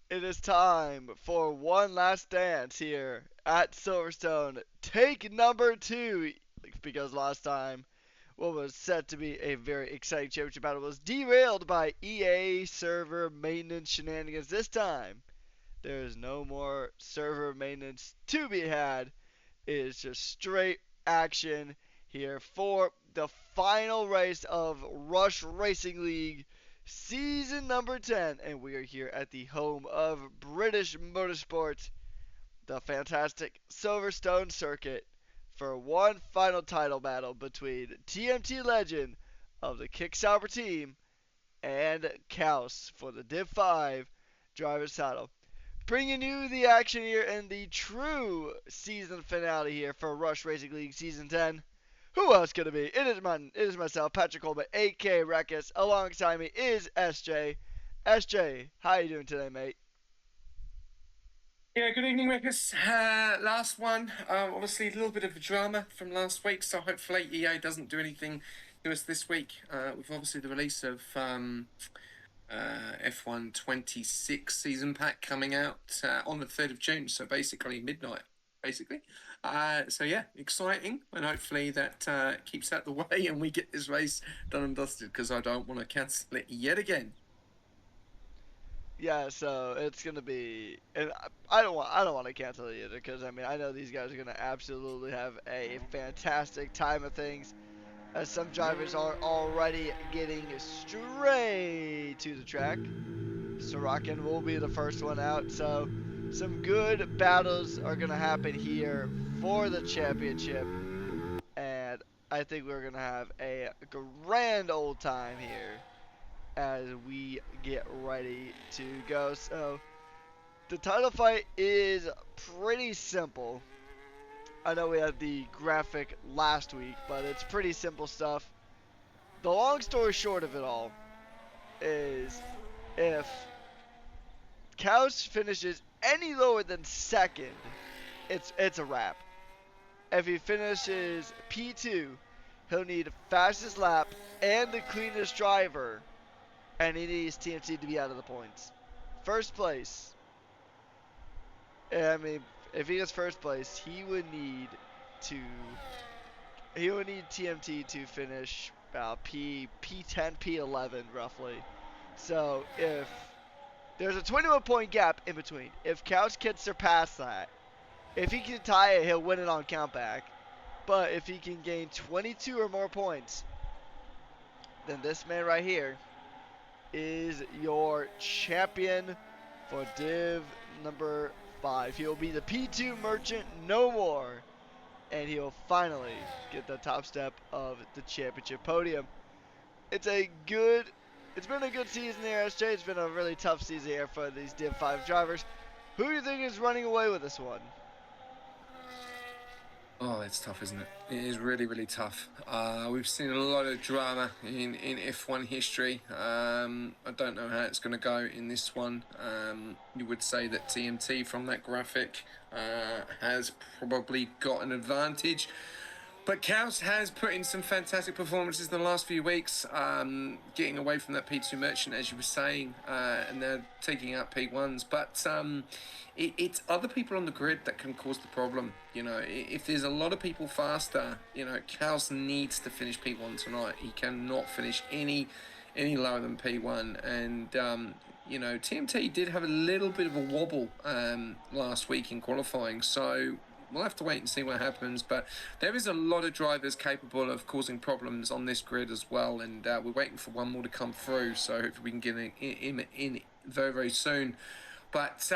It is time for one last dance here at Silverstone. Take number two, because last time what was set to be a very exciting championship battle was derailed by EA server maintenance shenanigans. This time, there is no more server maintenance to be had. It is just straight action here for the final race of Rush Racing League season number 10. And we are here at the home of British Motorsport, the fantastic Silverstone circuit, for one final title battle between TMT legend of the Kick Sauber team and Khaus for the Div 5 driver's title. Bringing you the action here in the true season finale here for Rush Racing League Season 10. Who else could it be? It is myself, Patrick Coleman, a.k.a. Ruckus. Alongside me is SJ. SJ, how you doing today, mate? Yeah, good evening, Rickers. Last one, obviously a little bit of a drama from last week, so hopefully EA doesn't do anything to us this week. With obviously the release of F1 26 season pack coming out on the 3rd of June, so basically midnight, basically. So yeah, exciting, and hopefully that keeps out the way and we get this race done and dusted, because I don't want to cancel it yet again. Yeah, so it's gonna be, and I don't want to cancel it either because I mean I know these guys are gonna absolutely have a fantastic time of things, as some drivers are already getting straight to the track. Sorokin will be the first one out. So some good battles are going to happen here for the championship. And I think we're going to have a grand old time here as we get ready to go. So the title fight is pretty simple. I know we had the graphic last week, but it's pretty simple stuff. The long story short of it all is if Khaus finishes any lower than second, it's a wrap. If he finishes P2, he'll need fastest lap and the cleanest driver, and he needs TMC to be out of the points. First place, I mean, if he gets first place, to he would need TMT to finish P10 P11 roughly. So if there's a 21 point gap in between, if Couch can surpass that, if he can tie it, he'll win it on countback. But if he can gain 22 or more points, then this man right here is your champion for Div number 5. He'll be the P2 merchant no more, and he'll finally get the top step of the championship podium. It's a good, it's been a good season here, SJ. It's been a really tough season here for these Div 5 drivers. Who do you think is running away with this one? Oh, it's tough, isn't it? It is really, really tough. We've seen a lot of drama in F1 history. I don't know how it's going to go in this one. You would say that TMT from that graphic has probably got an advantage. But Khaus has put in some fantastic performances in the last few weeks, getting away from that P2 merchant, as you were saying, and they're taking out P1s. But it's other people on the grid that can cause the problem. You know, if there's a lot of people faster, you know, Khaus needs to finish P1 tonight. He cannot finish any lower than P1. And you know, TMT did have a little bit of a wobble last week in qualifying, so we'll have to wait and see what happens. But there is a lot of drivers capable of causing problems on this grid as well, and we're waiting for one more to come through, so hopefully we can get in very, very soon. But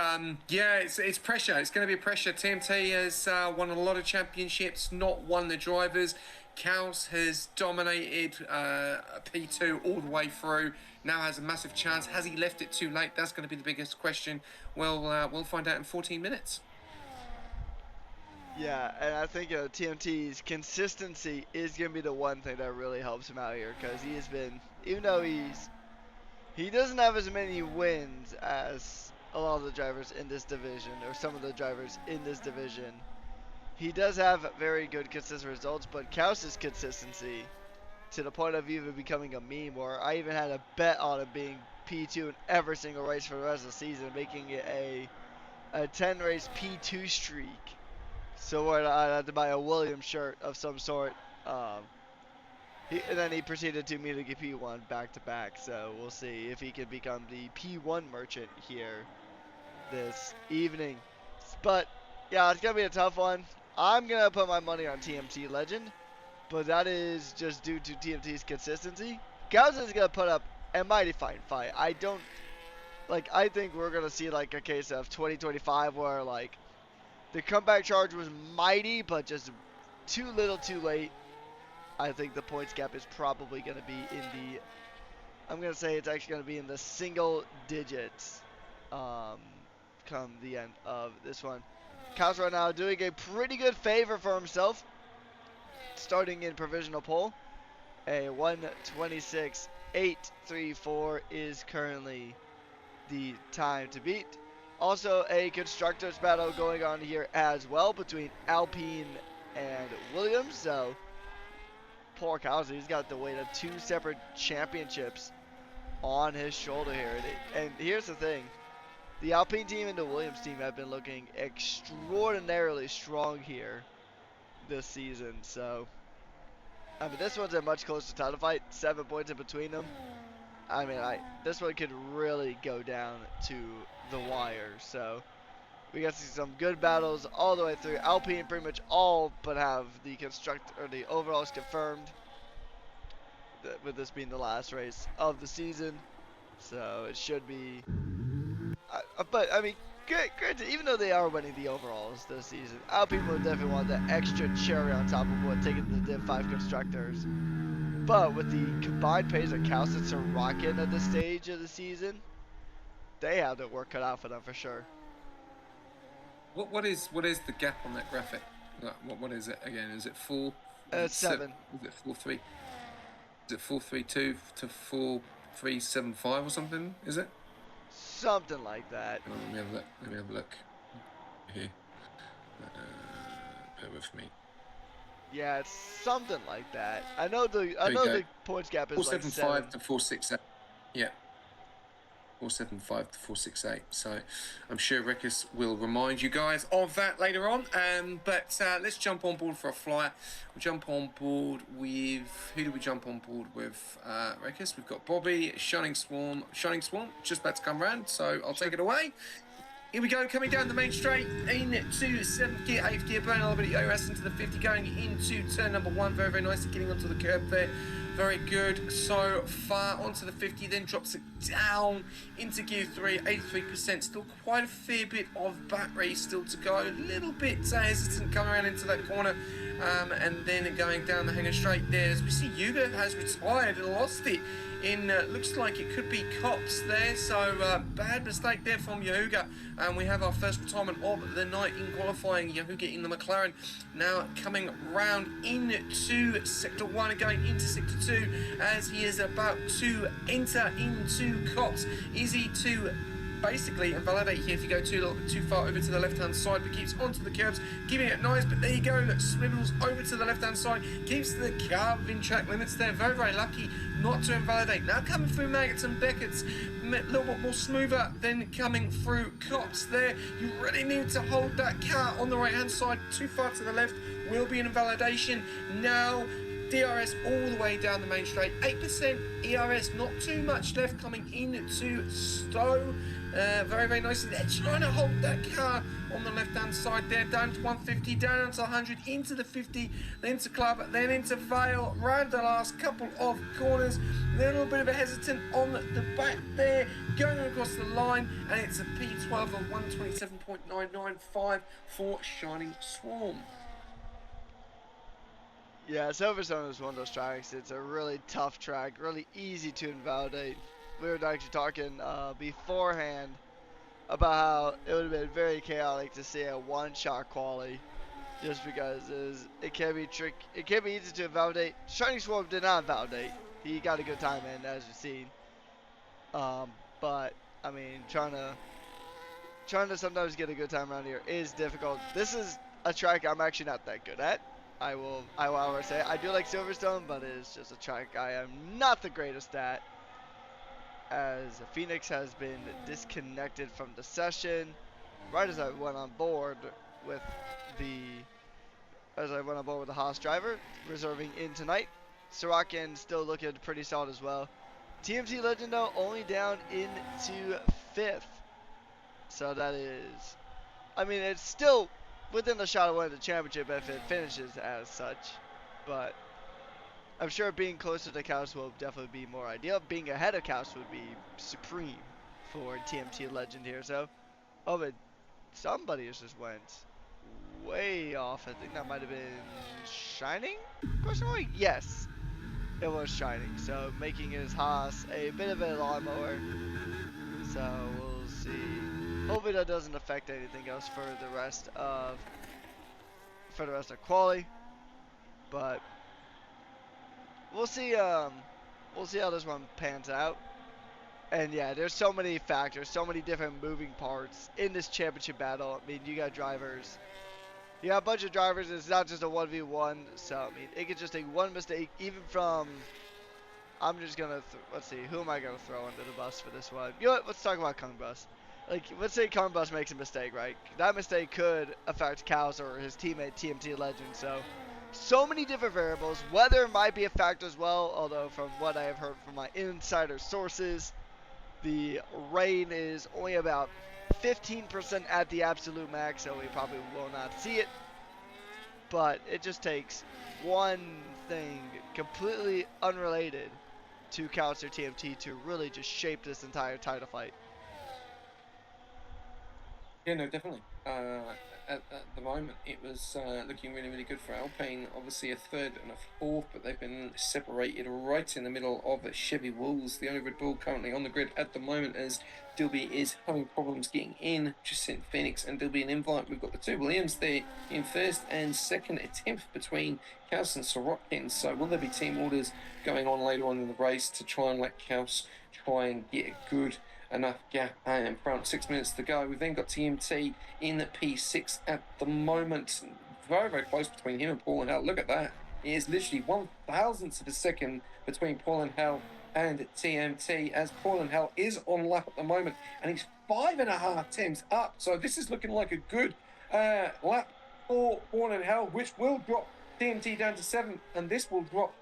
yeah, it's pressure. It's going to be pressure. TMT has won a lot of championships, not won the drivers. Khaus has dominated P2 all the way through. Now has a massive chance. Has he left it too late? That's going to be the biggest question. We'll find out in 14 minutes. Yeah, and I think TMT's consistency is going to be the one thing that really helps him out here, because he has been, even though he doesn't have as many wins as a lot of the drivers in this division, or some of the drivers in this division, he does have very good consistent results. But Kaus's consistency, to the point of even becoming a meme, or I even had a bet on him being P2 in every single race for the rest of the season, making it a 10 race P2 streak. So I had to buy a Williams shirt of some sort. Um, and then he proceeded to meet a P1 back to back. So we'll see if he can become the P1 merchant here this evening. But yeah, it's gonna be a tough one. I'm gonna put my money on TMT Legend, but that is just due to TMT's consistency. Khaus is gonna put up a mighty fine fight. I think we're gonna see like a case of 2025 where like the comeback charge was mighty, but just too little, too late. I think the points gap is probably gonna be in the. I'm gonna say it's actually gonna be in the single digits. Come the end of this one. Khaus right now doing a pretty good favor for himself. Starting in provisional pole. A 1:26.834 is currently the time to beat. Also a constructors battle going on here as well between Alpine and Williams. So poor Khaus, he's got the weight of 2 separate championships on his shoulder here. And here's the thing. The Alpine team and the Williams team have been looking extraordinarily strong here this season. So, I mean, this one's a much closer title fight. 7 points in between them. I mean, this one could really go down to the wire. So, we got to see some good battles all the way through. Alpine pretty much all but have the the overalls confirmed. With this being the last race of the season. So, it should be. But I mean, granted, even though they are winning the overalls this season, Alpine will definitely want that extra cherry on top of what taking the Div 5 constructors. But with the combined pace that Khaus and Sorokin at this stage of the season, they have their work cut out for them for sure. What is the gap on that graphic? What is it again? Is it 4? It's 7. Is it 4-3? Is it 4-3-2 to 4-3-7-5 or something? Is it? Something like that. Oh, let me have a look. Here. Bear with me. Yeah, it's something like that. I know the points gap is like 7. 475 to 468. Yeah. 475 to 468. So I'm sure Rekus will remind you guys of that later on. But let's jump on board for a flyer. We'll jump on board with, who do we jump on board with? Rekus. We've got Bobby, Shining Swarm, just about to come round. So I'll take it away. Here we go, coming down the main straight into 7th gear, 8th gear, burning a little bit of OS into the 50, going into turn number 1. Very, very nicely getting onto the curb there. Very good so far. Onto the 50, then drops it down into gear 3, 83%. Still quite a fair bit of battery still to go. A little bit hesitant coming around into that corner. And then going down the hanger straight there. As we see, Yuga has retired and lost it. Looks like it could be Cops there, so bad mistake there from Yahuga. And we have our first retirement of the night in qualifying. Yahuga in the McLaren now coming round into sector 1 and going into sector 2 as he is about to enter into Cops. Is he to basically invalidate here if you go too far over to the left hand side, but keeps onto the curbs, giving it nice, but there you go, swivels over to the left hand side, keeps the car within track limits there. Very, very lucky not to invalidate. Now coming through Maggots and Beckett's, a little bit more smoother than coming through Cops there. You really need to hold that car on the right hand side. Too far to the left will be an invalidation. Now DRS all the way down the main straight, 8% ERS, not too much left coming into Stowe. Very, very nicely. They're trying to hold that car on the left-hand side there, down to 150, down onto 100, into the 50, then to Club, then into Vale, round the last couple of corners. A little bit of a hesitant on the back there, going across the line, and it's a P12 of 127.995 for Shining Swarm. Yeah, Silverstone is one of those tracks. It's a really tough track, really easy to invalidate. We were actually talking beforehand about how it would have been very chaotic to see a one-shot quali, just because it can be it can be easy to invalidate. Shining Swarm did not invalidate. He got a good time in, as you've seen. But I mean, trying to sometimes get a good time around here is difficult. This is a track I'm actually not that good at. I will always say I do like Silverstone, but it is just a track I am not the greatest at. as Phoenix has been disconnected from the session right as I went on board with the Haas driver, reserving in tonight. Sorokin still looking pretty solid as well. TMT Legend though only down into 5th. So that is, I mean, it's still within the shot of winning the championship if it finishes as such. But I'm sure being closer to Khaus will definitely be more ideal. Being ahead of Khaus would be supreme for TMT Legend here. So, oh, but somebody just went way off. I think that might have been Shining? Question mark? Yes, it was Shining. So making his Haas a bit of a lawnmower. So we'll see. Hopefully that doesn't affect anything else for the rest of quali. But we'll see. We'll see how this one pans out. And yeah, there's so many factors, so many different moving parts in this championship battle. I mean, you got drivers. You got a bunch of drivers. It's not just a 1v1. So I mean, it could just take one mistake, even from. I'm just gonna let's see, who am I gonna throw under the bus for this one? You know what? Let's talk about Kung Bus. Like, let's say Kung Bus makes a mistake, right? That mistake could affect Khaus or his teammate TMT Legend. So many different variables. Weather might be a factor as well. Although from what I have heard from my insider sources, the rain is only about 15% at the absolute max, so we probably will not see it. But it just takes one thing completely unrelated to Khaus or TMT to really just shape this entire title fight. Yeah, no, definitely. At the moment, it was looking really, really good for Alpine. Obviously, a third and a fourth, but they've been separated right in the middle of Chevy Wolves. The only Red Bull currently on the grid at the moment, as Dilby is having problems getting in. Just sent Phoenix and Dilby an invite. We've got the two Williams there in first and second attempt between Khaus and Sorokin. So will there be team orders going on later on in the race to try and let Khaus try and get a good enough gap in front? 6 minutes to go. We've then got TMT in P6 at the moment. Very, very close between him and Paul and Hal. Look at that. It is literally 1,000th of a second between Paul and Hal and TMT, as Paul and Hal is on lap at the moment, and he's 5.5 tenths up. So this is looking like a good lap for Paul and Hal, which will drop TMT down to 7th, and this will drop.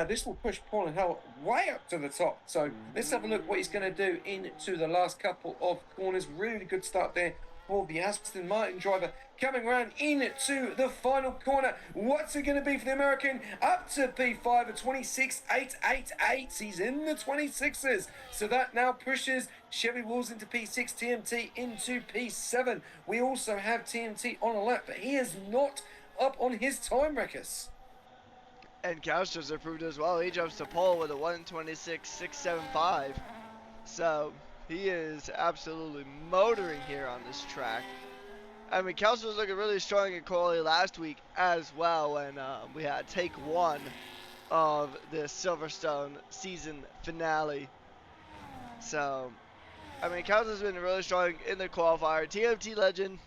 This will push Paul and Hal way up to the top. So let's have a look what he's going to do into the last couple of corners. Really good start there for the Aston Martin driver. Coming around into the final corner. What's it going to be for the American? Up to P5 at 26.888. He's in the 26s. So that now pushes Chevy Wolves into P6, TMT into P7. We also have TMT on a lap, but he is not up on his time records. And Khaus just improved as well. He jumps to pole with a 1:26.675. So he is absolutely motoring here on this track. I mean, Khaus was looking really strong in quali last week as well when we had take one of the Silverstone season finale. So, I mean, Khaus has been really strong in the qualifier. TMT Legend,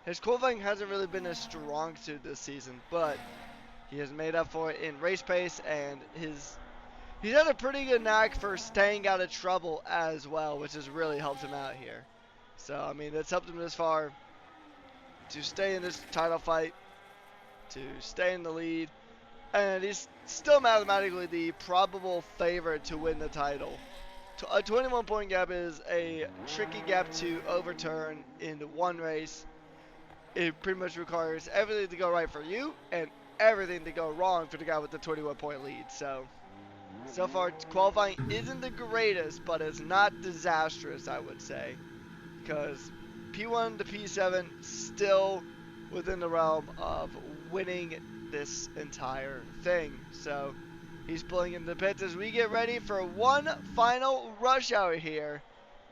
his qualifying hasn't really been as strong to this season, but he has made up for it in race pace, and he's had a pretty good knack for staying out of trouble as well, which has really helped him out here. So, I mean, it's helped him this far to stay in this title fight, to stay in the lead, and he's still mathematically the probable favorite to win the title. A 21-point gap is a tricky gap to overturn in one race. It pretty much requires everything to go right for you and everything to go wrong for the guy with the 21-point lead. So far qualifying isn't the greatest, but it's not disastrous, I would say, because P1 to P7 still within the realm of winning this entire thing. So he's pulling into the pits as we get ready for one final rush hour here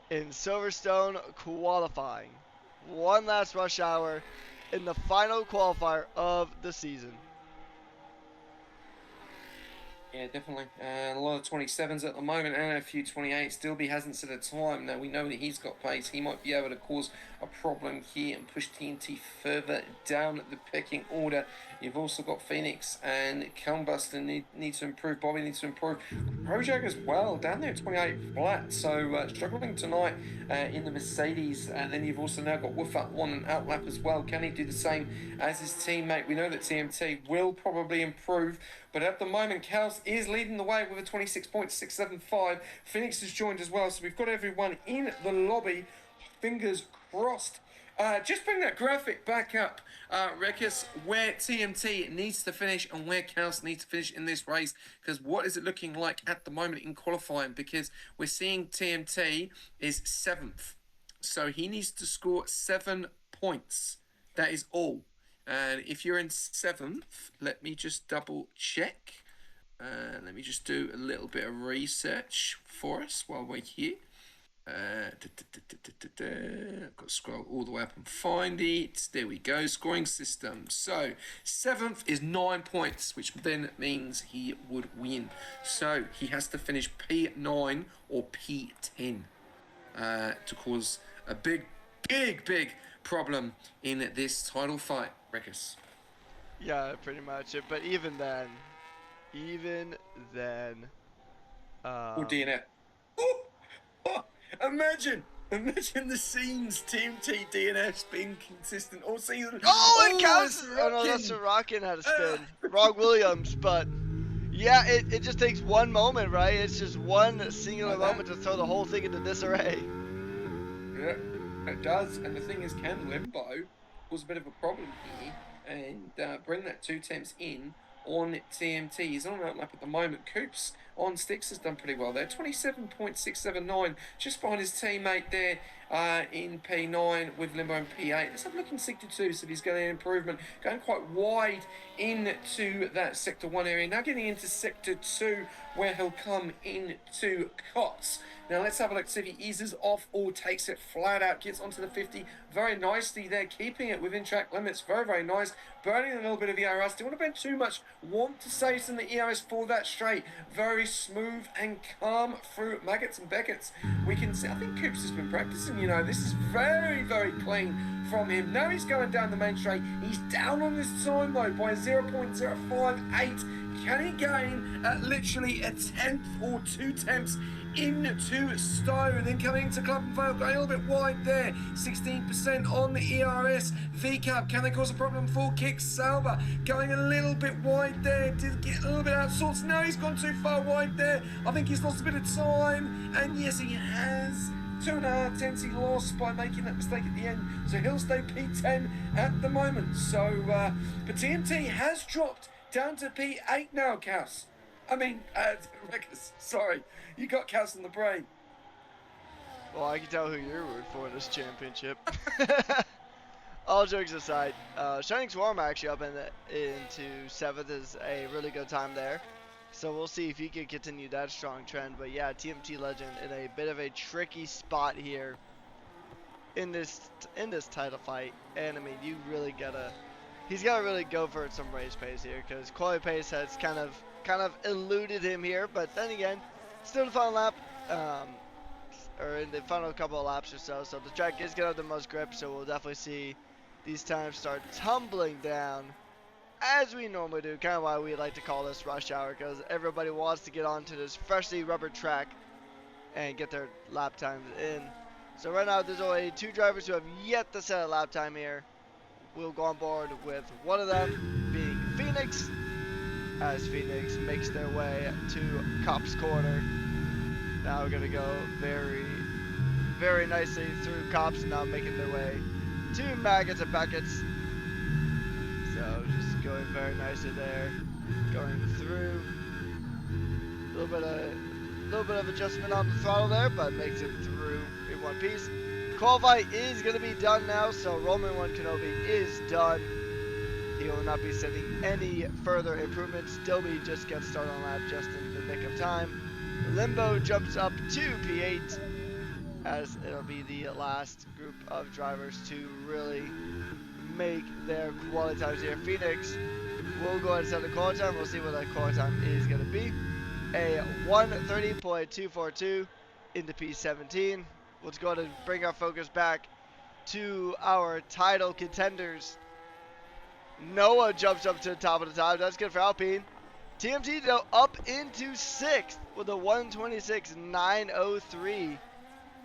in Silverstone qualifying. One last rush hour in the final qualifier of the season. Yeah, definitely. A lot of 27s at the moment and a few 28s. Dilby hasn't set a time. Now, we know that he's got pace. He might be able to cause a problem here and push TNT further down the pecking order. You've also got Phoenix and Kilnbuster need to improve. Bobby needs to improve. Project as well, down there at 28 flat. So struggling tonight in the Mercedes. And then you've also now got Woofer on an outlap as well. Can he do the same as his teammate? We know that TMT will probably improve. But at the moment, Khaus is leading the way with a 26.675. Phoenix has joined as well, so we've got everyone in the lobby. Fingers crossed. Just bring that graphic back up, Rekus, where TMT needs to finish and where Khaus needs to finish in this race. Because what is it looking like at the moment in qualifying? Because we're seeing TMT is 7th. So he needs to score 7 points. That is all. And if you're in 7th, let me just double check. Let me just do a little bit of research for us while we're here. I've got to scroll all the way up and find it. There we go, scoring system. So 7th is 9 points, which then means he would win. So he has to finish P9 or P10 to cause a big problem in this title fight, Rekus. Yeah, pretty much. But even then, Or DNF. Imagine the scenes, TMT DNFs being consistent all season. Oh, it counts! Oh no, that's a Rockin' had a spin. Rob Williams, but yeah, it just takes one moment, right? It's just one singular moment to throw the whole thing into disarray. Yeah, it does. And the thing is, can Limbo cause a bit of a problem here and bring that 2 temps in on TMT? He's on an outlap at the moment. Coops on sticks has done pretty well there. 27.679, just behind his teammate there in P9 with Limbo in P8. Let's have a look in Sector 2, so if he's getting an improvement. Going quite wide into that Sector 1 area. Now getting into Sector 2, where he'll come into Khaus. Now let's have a look, see if he eases off or takes it flat out, gets onto the 50 very nicely there, keeping it within track limits, very nice, burning a little bit of ERS, don't want to burn too much, want to save some of the ERS for that straight, very smooth and calm through Maggots and Beckett's. We can see, I think Coops has been practicing, you know, this is very clean from him. Now he's going down the main straight, he's down on this time though by 0.058. Can he gain literally a 10th or 2 temps into Stowe? And then coming into Club and Vale, going a little bit wide there, 16% on the ERS. VCAP, can they cause a problem for Kick Sauber? Going a little bit wide there, did get a little bit out of sorts. Now he's gone too far wide there. I think he's lost a bit of time, and yes, he has. 2.5 tenths he lost by making that mistake at the end, so he'll stay P10 at the moment. So, but TMT has dropped down to P8 now, Khaus. I mean, Rekus, sorry, you got Khaus in the brain. Well, I can tell who you're rooting for in this championship. All jokes aside, Shining Swarm actually up into 7th is a really good time there. So we'll see if he can continue that strong trend. But yeah, TMT Legend in a bit of a tricky spot here in this title fight. And I mean, he's gotta really go for some race pace here, because quality pace has kind of eluded him here. But then again, still the final lap, or in the final couple of laps or so. So the track is gonna have the most grip. So we'll definitely see these times start tumbling down, as we normally do. Kind of why we like to call this rush hour, because everybody wants to get onto this freshly rubber track and get their lap times in. So right now there's only 2 drivers who have yet to set a lap time here. We'll go on board with one of them being Phoenix, as Phoenix makes their way to Cop's Corner. Now we're gonna go very nicely through Cops, and now making their way to Maggots and Beckett's. So just going very nicely there, going through. A little bit of adjustment on the throttle there, but makes it through in one piece. Qualify is going to be done now, so Roman 1 Kenobi is done. He will not be setting any further improvements. Dilby just gets started on lap just in the nick of time. Limbo jumps up to P8, as it'll be the last group of drivers to really make their quality times here. Phoenix we'll go ahead and set the quality time. We'll see what that quality time is going to be. A 1:30.242 into P17. Let's go ahead and bring our focus back to our title contenders. Noah jumps up to the top of the time. That's good for Alpine. TMT though up into 6th with a 1:26.903.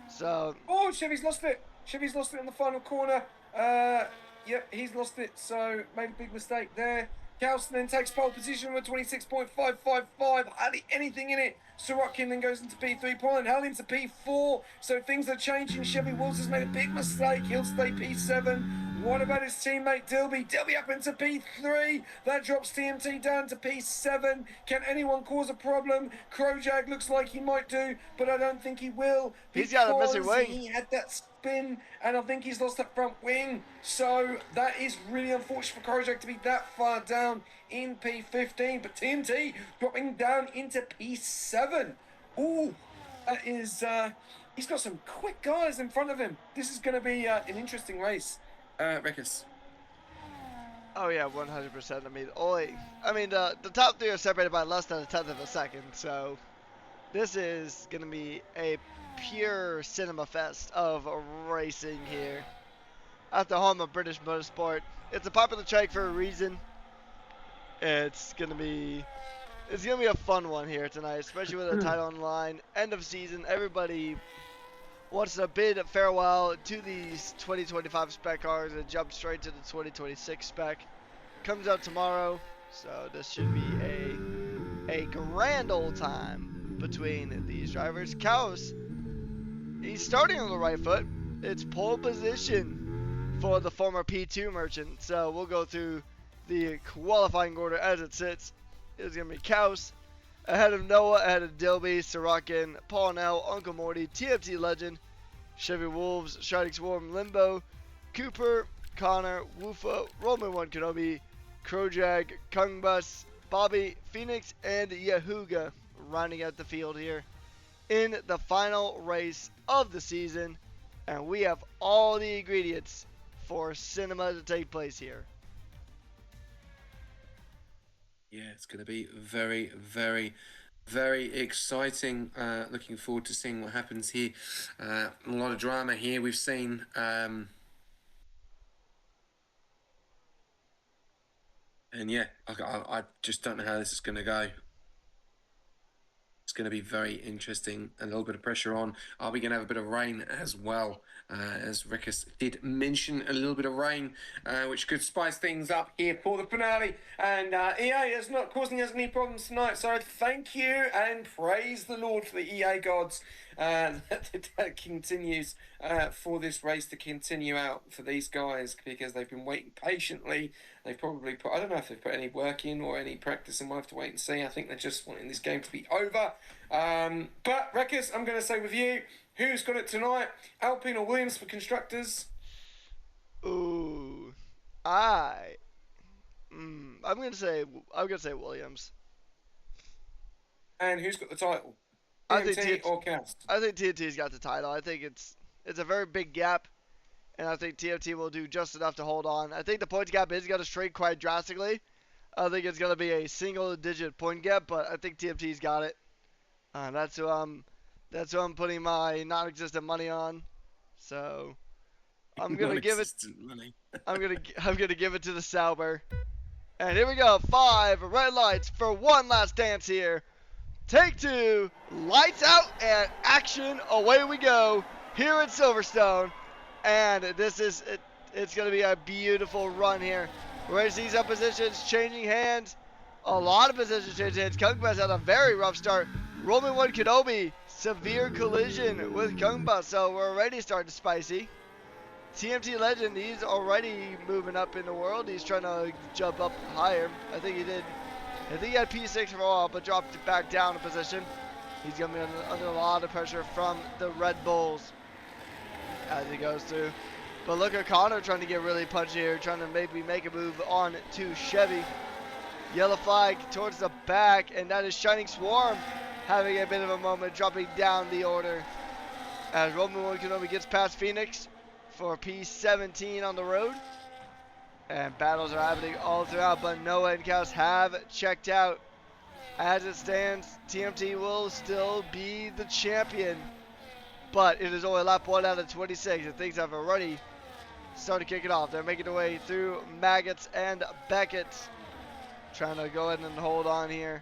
So. Oh, Chevy's lost it. Chevy's lost it in the final corner. Yep, he's lost it. So made a big mistake there. Khaus then takes pole position with 26.555. Hardly anything in it. Sorokin then goes into P3. Pollen held into P4. So things are changing. Chevy Wolves has made a big mistake. He'll stay P7. What about his teammate Dilby? Dilby up into P3. That drops TMT down to P7. Can anyone cause a problem? Krojak looks like he might do, but I don't think he will. He's got a missing wing. He had that spin, and I think he's lost that front wing. So that is really unfortunate for Krojak to be that far down in P15. But TMT dropping down into P7. Ooh, that is... he's got some quick guys in front of him. This is going to be an interesting race. Rekus. Oh yeah, 100%. I mean, the top 3 are separated by less than a tenth of a second, so this is gonna be a pure cinema fest of racing here at the home of British motorsport. It's a popular track for a reason. It's gonna be a fun one here tonight, especially with the title on the line. End of season, everybody wants to bid farewell to these 2025 spec cars and jump straight to the 2026 spec. Comes out tomorrow, so this should be a grand old time between these drivers. Khaus, he's starting on the right foot. It's pole position for the former P2 merchant. So we'll go through the qualifying order as it sits. It's going to be Khaus, ahead of Noah, ahead of Dilby, Sorokin, Paul Nell, Uncle Morty, TFT Legend, Chevy Wolves, Shining Swarm, Limbo, Cooper, Connor, Woofa, Roman 1 Kenobi, Krojak, Kungbus, Bobby, Phoenix, and Yahuga rounding out the field here in the final race of the season. And we have all the ingredients for cinema to take place here. Yeah, it's going to be very, very, very exciting. Looking forward to seeing what happens here. A lot of drama here. We've seen... and yeah, I just don't know how this is going to go. It's going to be very interesting. A little bit of pressure on. Are we going to have a bit of rain as well? As Rekus did mention, a little bit of rain, which could spice things up here for the finale. And EA is not causing us any problems tonight. So thank you and praise the Lord for the EA gods. That continues for this race to continue out for these guys, because they've been waiting patiently. They've probably put, I don't know if they've put any work in or any practice, and we'll have to wait and see. I think they're just wanting this game to be over. But Rekus, I'm going to say with you, who's got it tonight? Alpine or Williams for constructors? Ooh, I'm gonna say Williams. And who's got the title? I think TNT or Khaus? I think TNT's got the title. I think it's a very big gap, and I think TNT will do just enough to hold on. I think the points gap is gonna shrink quite drastically. I think it's gonna be a single-digit point gap, but I think TNT's got it. That's who I'm putting my non-existent money on. So I'm gonna give it. Money. I'm gonna give it to the Sauber. And here we go. 5 red lights for one last dance here. Take 2, lights out, and action. Away we go here at Silverstone. And it's gonna be a beautiful run here. We're gonna see some positions changing hands. A lot of positions changing hands. Kungbus had a very rough start. Roman 1 Kenobi, severe collision with Kungbus, so we're already starting spicy. TMT Legend, he's already moving up in the world. He's trying to jump up higher. I think he had P6 for a while, but dropped it back down a position. He's going to be under a lot of pressure from the Red Bulls as he goes through. But look at Connor trying to get really punchy here, trying to maybe make a move on to Chevy. Yellow flag towards the back, and that is Shining Swarm having a bit of a moment, dropping down the order as Roman 1 Kenobi gets past Phoenix for P17 on the road. And battles are happening all throughout, but Noah and Khaus have checked out. As it stands, TMT will still be the champion, but it is only lap 1 out of 26, and things have already started kicking off. They're making their way through Maggots and Beckett's, trying to go ahead and hold on here.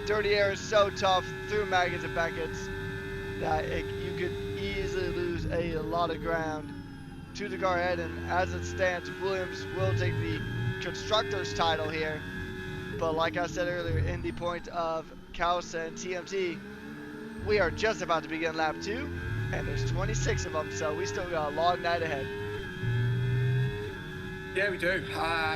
Dirty air is so tough through Maggots and Beckett's that you could easily lose a lot of ground to the car ahead. And as it stands, Williams will take the constructor's title here. But like I said earlier, in the point of Khaus and TMT, we are just about to begin lap 2, and there's 26 of them, so we still got a long night ahead. Yeah, we do.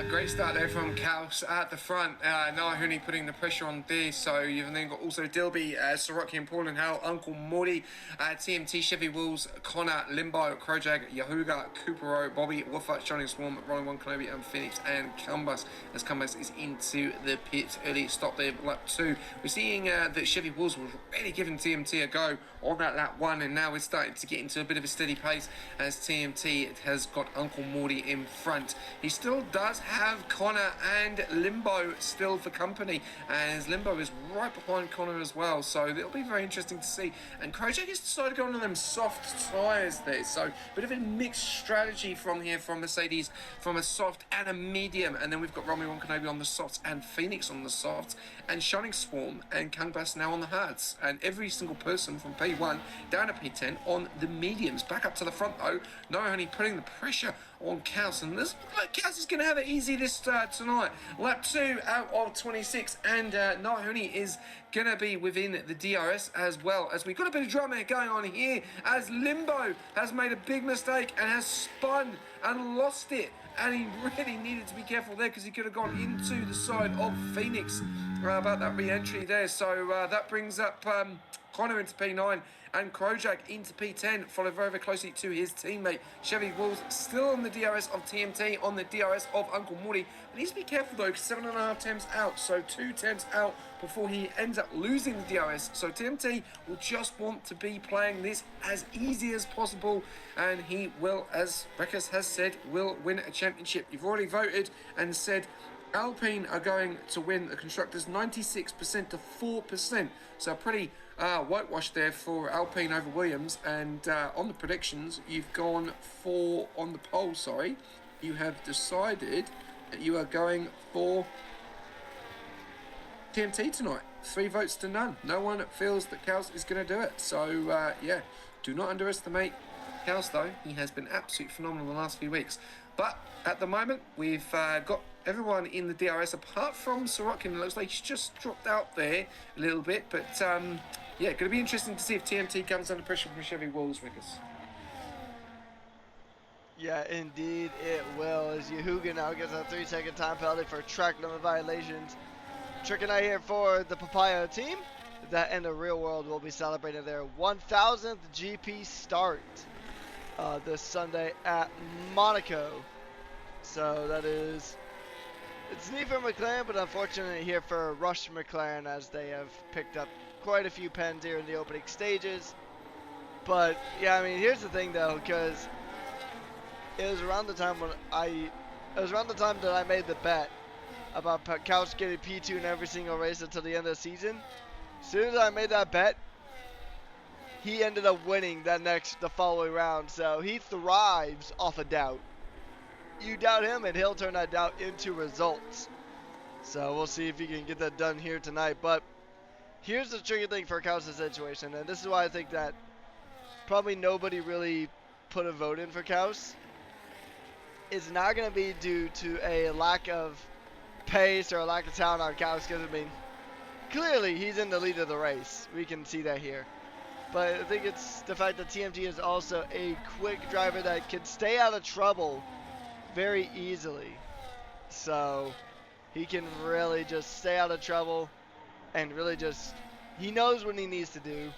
Great start there from Khaus at the front. Noah Huni putting the pressure on there. So you've then got also Dilby, Soroki and Paul and Hal, Uncle Morty, TMT, Chevy Wills, Connor, Limbo, Krojag, Yahuga, Coopero, Bobby, Woofer, Shining Swarm, Rolling One, Kenobi, and Phoenix, and Cumbus. As Cumbus is into the pit early stop there, lap 2. We're seeing that Chevy Wills was really giving TMT a go on that lap 1, and now we're starting to get into a bit of a steady pace as TMT has got Uncle Morty in front. He still does have Connor and Limbo still for company, as Limbo is right behind Connor as well, so it'll be very interesting to see. And Krojak has decided to go on them soft tyres there, so a bit of a mixed strategy from here from Mercedes, from a soft and a medium, and then we've got Romeo and Kenobi on the softs and Phoenix on the softs, and Shining Swarm and Kangbas now on the hards, and every single person from P1 down to P10 on the mediums. Back up to the front though, Noah only putting the pressure on Khaus, and this looks like Khaus is going to have it easy this tonight. Lap 2 out of 26, and Noah Huni is going to be within the DRS as well, as we've got a bit of drama going on here, as Limbo has made a big mistake and has spun and lost it, and he really needed to be careful there because he could have gone into the side of Phoenix about that re-entry there. So that brings up Connor into P9 and Krojak into P10, followed very, very closely to his teammate Chevy Wolves, still on the DRS of TMT, on the DRS of Uncle Morty. But he needs to be careful though, because 7.5 temps out, so 2 temps out before he ends up losing the DRS. So TMT will just want to be playing this as easy as possible, and he will, as Rekas has said, will win a championship. You've already voted and said Alpine are going to win the Constructors 96% to 4%. So pretty whitewash there for Alpine over Williams. And on the predictions, you've gone for, on the poll, sorry, you have decided that you are going for TMT tonight. 3 votes to none. No one feels that Khaus is going to do it. So, yeah, do not underestimate Khaus, though. He has been absolutely phenomenal the last few weeks. But at the moment, we've got everyone in the DRS apart from Sorokin. It looks like he's just dropped out there a little bit. But, yeah, going to be interesting to see if TMT comes under pressure from Chevy Walls, Rickers. Yeah, indeed it will, as Yahuga now gets a 3-second time penalty for track limit violations. Tricking out here for the Papaya team, that in the real world will be celebrating their 1000th GP start this Sunday at Monaco. So that is, it's neat for McLaren, but unfortunately here for Rush McLaren, as they have picked up quite a few pens here in the opening stages. But yeah, I mean, here's the thing though, because it was around the time that I made the bet about Khaus getting P2 in every single race until the end of the season. As soon as I made that bet, he ended up winning the following round. So he thrives off of doubt. You doubt him and he'll turn that doubt into results. So we'll see if he can get that done here tonight. But here's the tricky thing for Khaus' situation, and this is why I think that probably nobody really put a vote in for Khaus. It's not going to be due to a lack of pace or a lack of talent on Khaus, because I mean, clearly he's in the lead of the race. We can see that here. But I think it's the fact that TMT is also a quick driver that can stay out of trouble very easily. So he can really just stay out of trouble and really just, he knows what he needs to do,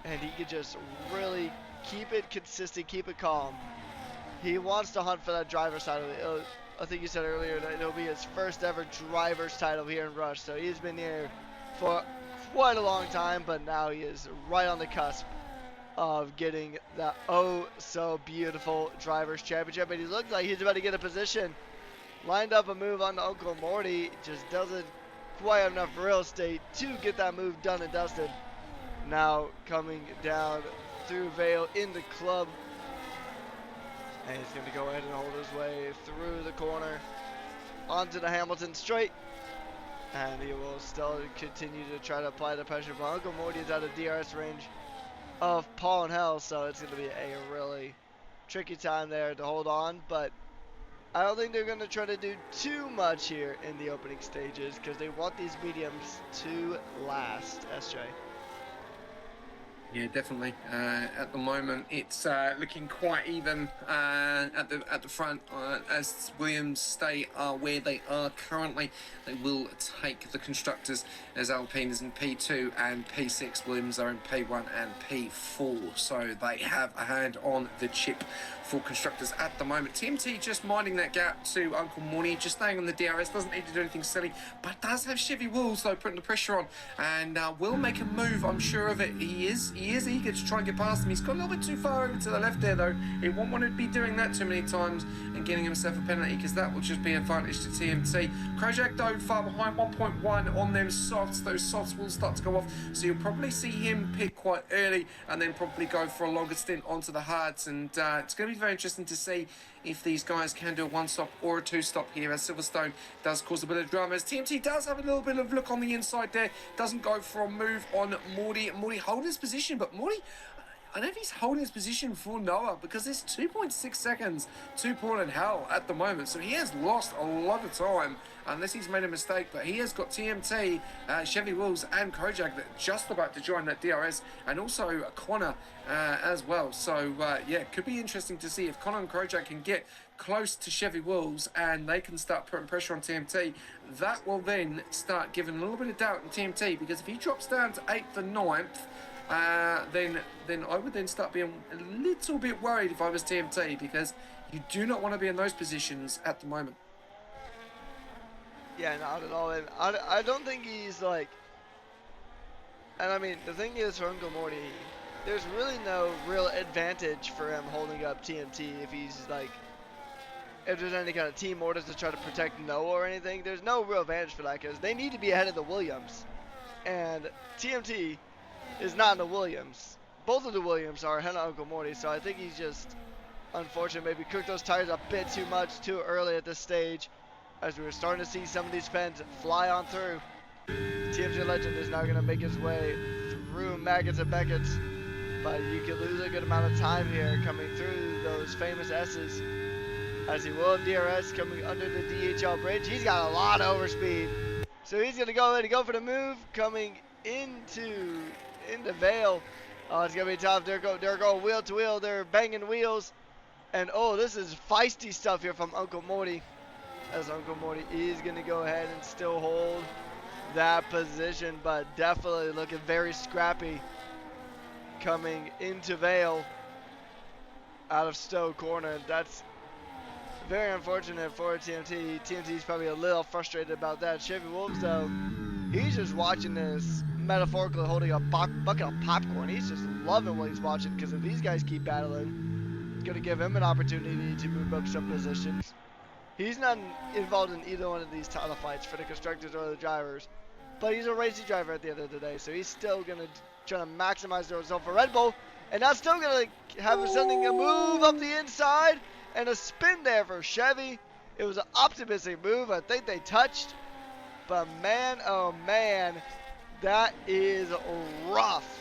and he can just really keep it consistent, keep it calm. He wants to hunt for that driver's title. I think you said earlier that it'll be his first ever driver's title here in Rush. So he's been here for quite a long time, but now he is right on the cusp of getting that oh so beautiful driver's championship. And he looks like he's about to get a position lined up a move on Uncle Morty, just doesn't quite have enough real estate to get that move done and dusted. Now coming down through Vale into Club. And he's going to go ahead and hold his way through the corner onto the Hamilton straight. And he will still continue to try to apply the pressure. But Uncle Morty is out of DRS range of Paul and Hell, so it's going to be a really tricky time there to hold on. But I don't think they're going to try to do too much here in the opening stages because they want these mediums to last, SJ. Yeah, definitely. At the moment, it's looking quite even at the front. As Williams stay where they are currently, they will take the constructors as Alpine is in P2 and P6. Williams are in P1 and P4, so they have a hand on the chip for constructors at the moment. TMT just minding that gap to Uncle Morty, just staying on the DRS, doesn't need to do anything silly, but does have Chevy Wolves though putting the pressure on, and will make a move, I'm sure of it. He is eager to try and get past him. He's got a little bit too far over to the left there though. He won't want to be doing that too many times and getting himself a penalty, because that will just be an advantage to TMT. Kojak though far behind, 1.1 on them softs. Those softs will start to go off, so you'll probably see him pick quite early and then probably go for a longer stint onto the hards, and it's going to be very interesting to see if these guys can do a one-stop or a two-stop here, as Silverstone does cause a bit of drama. As TMT does have a little bit of look on the inside there, doesn't go for a move on Morty. Morty holding his position, but Morty, I don't know if he's holding his position for Noah, because there's 2.6 seconds to Paul and Hell at the moment, so he has lost a lot of time unless he's made a mistake. But he has got TMT, Chevy Wolves and Kojak that are just about to join that DRS, and also Connor as well. So yeah, could be interesting to see if Connor and Kojak can get close to Chevy Wolves and they can start putting pressure on TMT. That will then start giving a little bit of doubt in TMT, because if he drops down to 8th and 9th, then I would then start being a little bit worried if I was TMT, because you do not want to be in those positions at the moment. Yeah, not at all. And I don't think he's like, and I mean, the thing is, for Uncle Morty, there's really no real advantage for him holding up TMT if he's like, if there's any kind of team orders to try to protect Noah or anything. There's no real advantage for that, because they need to be ahead of the Williams, and TMT is not in the Williams. Both of the Williams are ahead of Uncle Morty, so I think he's just unfortunate, maybe cooked those tires a bit too much too early at this stage, as we were starting to see some of these fans fly on through. TMT Legend is now going to make his way through Maggots and Beckett's, but you can lose a good amount of time here coming through those famous S's, as he will have DRS coming under the DHL bridge. He's got a lot of overspeed, so he's going to go ahead and go for the move coming into Vale. Oh, it's going to be tough. They're going wheel to wheel. They're banging wheels. And oh, this is feisty stuff here from Uncle Morty, as Uncle Morty is going to go ahead and still hold that position, but definitely looking very scrappy coming into Vale out of Stowe Corner. That's very unfortunate for TMT. TMT's probably a little frustrated about that. Chevy Wolves, though, he's just watching this, metaphorically holding a bucket of popcorn. He's just loving what he's watching, because if these guys keep battling, it's going to give him an opportunity to move up some positions. He's not involved in either one of these title fights for the constructors or the drivers, but he's a racing driver at the end of the day, so he's still going to try to maximize the result for Red Bull, and that's still going to have sending a move up the inside and a spin there for Chevy. It was an optimistic move. I think they touched, but man, oh man, that is rough.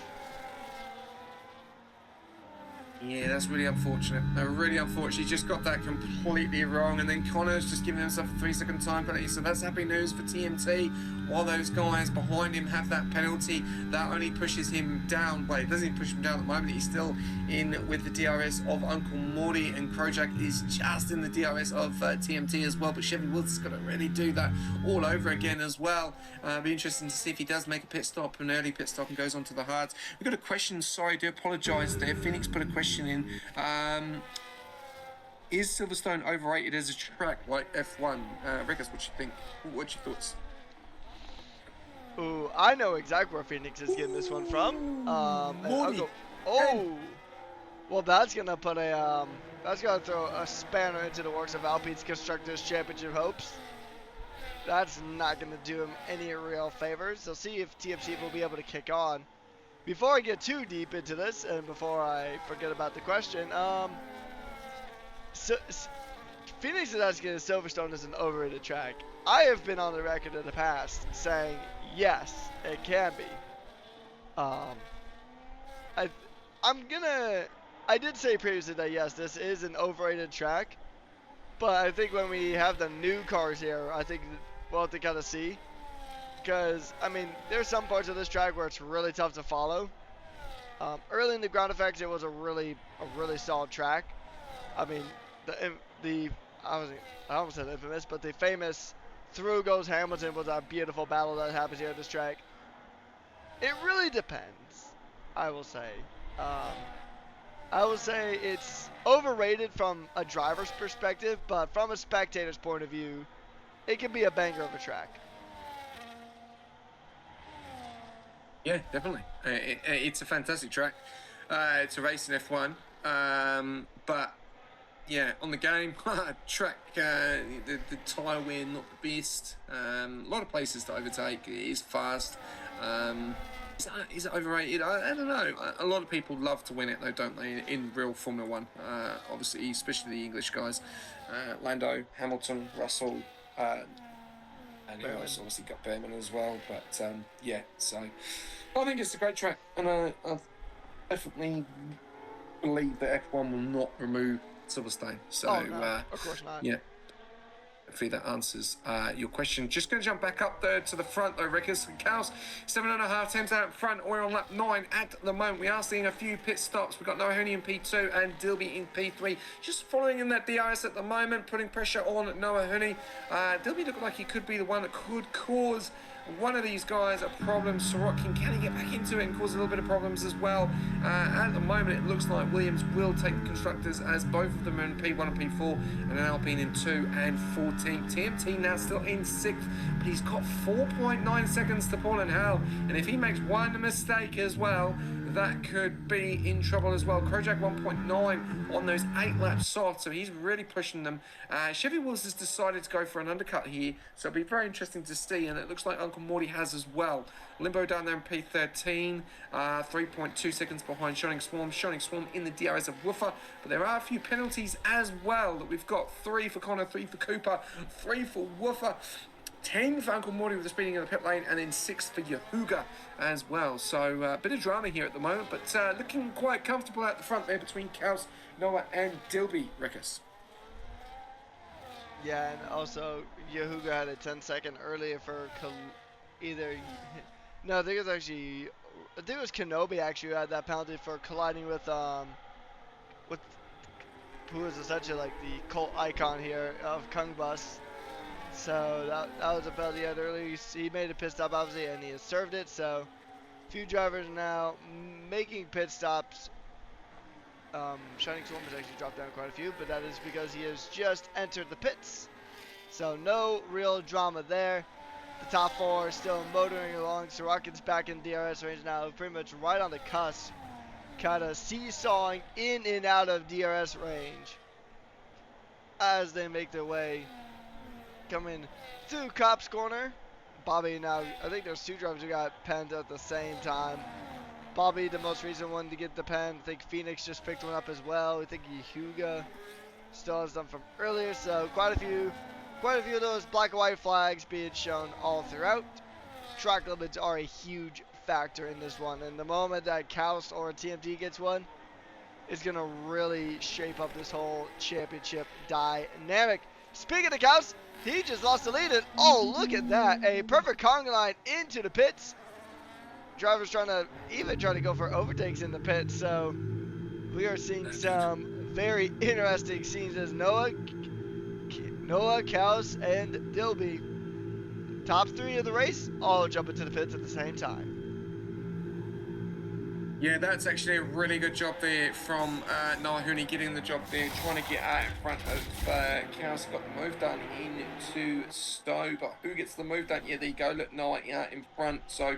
Yeah, that's really unfortunate. Really unfortunate. He just got that completely wrong, and then Connor's just giving himself a 3-second time penalty. So that's happy news for TMT. While those guys behind him have that penalty, that only pushes him down. Well, it doesn't even push him down at the moment. He's still in with the DRS of Uncle Morty, and Kojak is just in the DRS of TMT as well. But Chevy Woods got to really do that all over again as well. Be interesting to see if he does make a pit stop, an early pit stop, and goes on to the hards. We've got a question. Sorry, I do apologise there. Phoenix put a question in. Is Silverstone overrated as a track like F1? Rickers, what you think? What's your thoughts? Ooh, I know exactly where Phoenix is getting this one from. Morty. Well, that's gonna put a That's going to throw a spanner into the works of Alpine's Constructors' Championship hopes. That's not going to do him any real favors. So see if TFC will be able to kick on. Before I get too deep into this, and before I forget about the question, Phoenix is asking if Silverstone is an overrated track. I have been on the record in the past saying yes, it can be. I, I'm gonna. I did say previously that yes, this is an overrated track, but I think when we have the new cars here, I think we'll have to kind of see. Because I mean, there's some parts of this track where it's really tough to follow. Early in the ground effects, it was a really solid track. I mean, the I almost said infamous, but the famous through goes Hamilton was a beautiful battle that happens here at this track. It really depends, I will say. Um, I will say it's overrated from a driver's perspective, but from a spectator's point of view, it can be a banger of a track. Yeah, definitely. It's a fantastic track. It's a race in F1. But yeah, on the game, track, the tyre wear not the best. A lot of places to overtake. It is fast. Is it overrated? I don't know. A lot of people love to win it, though, don't they? In real Formula One, obviously, especially the English guys, Lando, Hamilton, Russell, and who else? Obviously got Behrman as well. But yeah, so I think it's a great track, and I definitely believe that F1 will not remove Silverstone. So no, of course not. Yeah. Hopefully that answers your question. Just going to jump back up there to the front though, Rickers. Khaus, 7.5 temps out front. We're on lap 9 at the moment. We are seeing a few pit stops. We've got Noah in P2 and Dilby in P3. Just following in that DRS at the moment, putting pressure on Noah Huni. Dilby looked like he could be the one that could cause one of these guys a problem. Sorokin, can he get back into it and cause a little bit of problems as well? At the moment, it looks like Williams will take the constructors as both of them are in P1 and P4, and an Alpine in 2 and 14. TMT now still in 6th, but he's got 4.9 seconds to Paul and Hal, and if he makes one mistake as well, that could be in trouble as well. Kojak 1.9 on those 8 laps soft, so he's really pushing them. Chevy Wills has decided to go for an undercut here, so it'll be very interesting to see, and it looks like Uncle Morty has as well. Limbo down there in P13, 3.2 seconds behind Shining Swarm. Shining Swarm in the DRS of Woofer, but there are a few penalties as well that we've got. 3 for Connor, 3 for Cooper, 3 for Woofer. 10 for Uncle Morty with the speeding in the pit lane, and then 6 for Yahuga as well. So a bit of drama here at the moment, but looking quite comfortable at the front there between Khaus, Noah and Dilby, Rickers. Yeah, and also Yahuga had a 10-second earlier for no, I think it was actually, I think it was Kenobi actually who had that penalty for colliding with who is essentially like the cult icon here of Kung Bus. So that was a penalty he had earlier. He made a pit stop obviously, and he has served it. So a few drivers now making pit stops. Shining Swarm has actually dropped down quite a few, but that is because he has just entered the pits. So no real drama there. The top 4 still motoring along. Sorokin's back in DRS range now, pretty much right on the cusp. Kind of seesawing in and out of DRS range as they make their way. Coming through Cop's corner. Bobby now, I think there's 2 drivers who got penned at the same time. Bobby, the most recent one to get the pen. I think Phoenix just picked one up as well. I think Yahuga still has them from earlier. So quite a few of those black and white flags being shown all throughout. Track limits are a huge factor in this one. And the moment that Khaus or TMT gets one, is going to really shape up this whole championship dynamic. Speaking of Khaus, he just lost the lead, and oh, look at that. A perfect conga line into the pits. Drivers trying to go for overtakes in the pits, so we are seeing some very interesting scenes as Noah, Khaus, and Dilby, top 3 of the race, all jump into the pits at the same time. Yeah, that's actually a really good job there from Noah Huni getting the job there, trying to get out in front of Khaus. Got the move done into Stowe, but who gets the move done? Yeah, there you go. Look, Noah out in front. So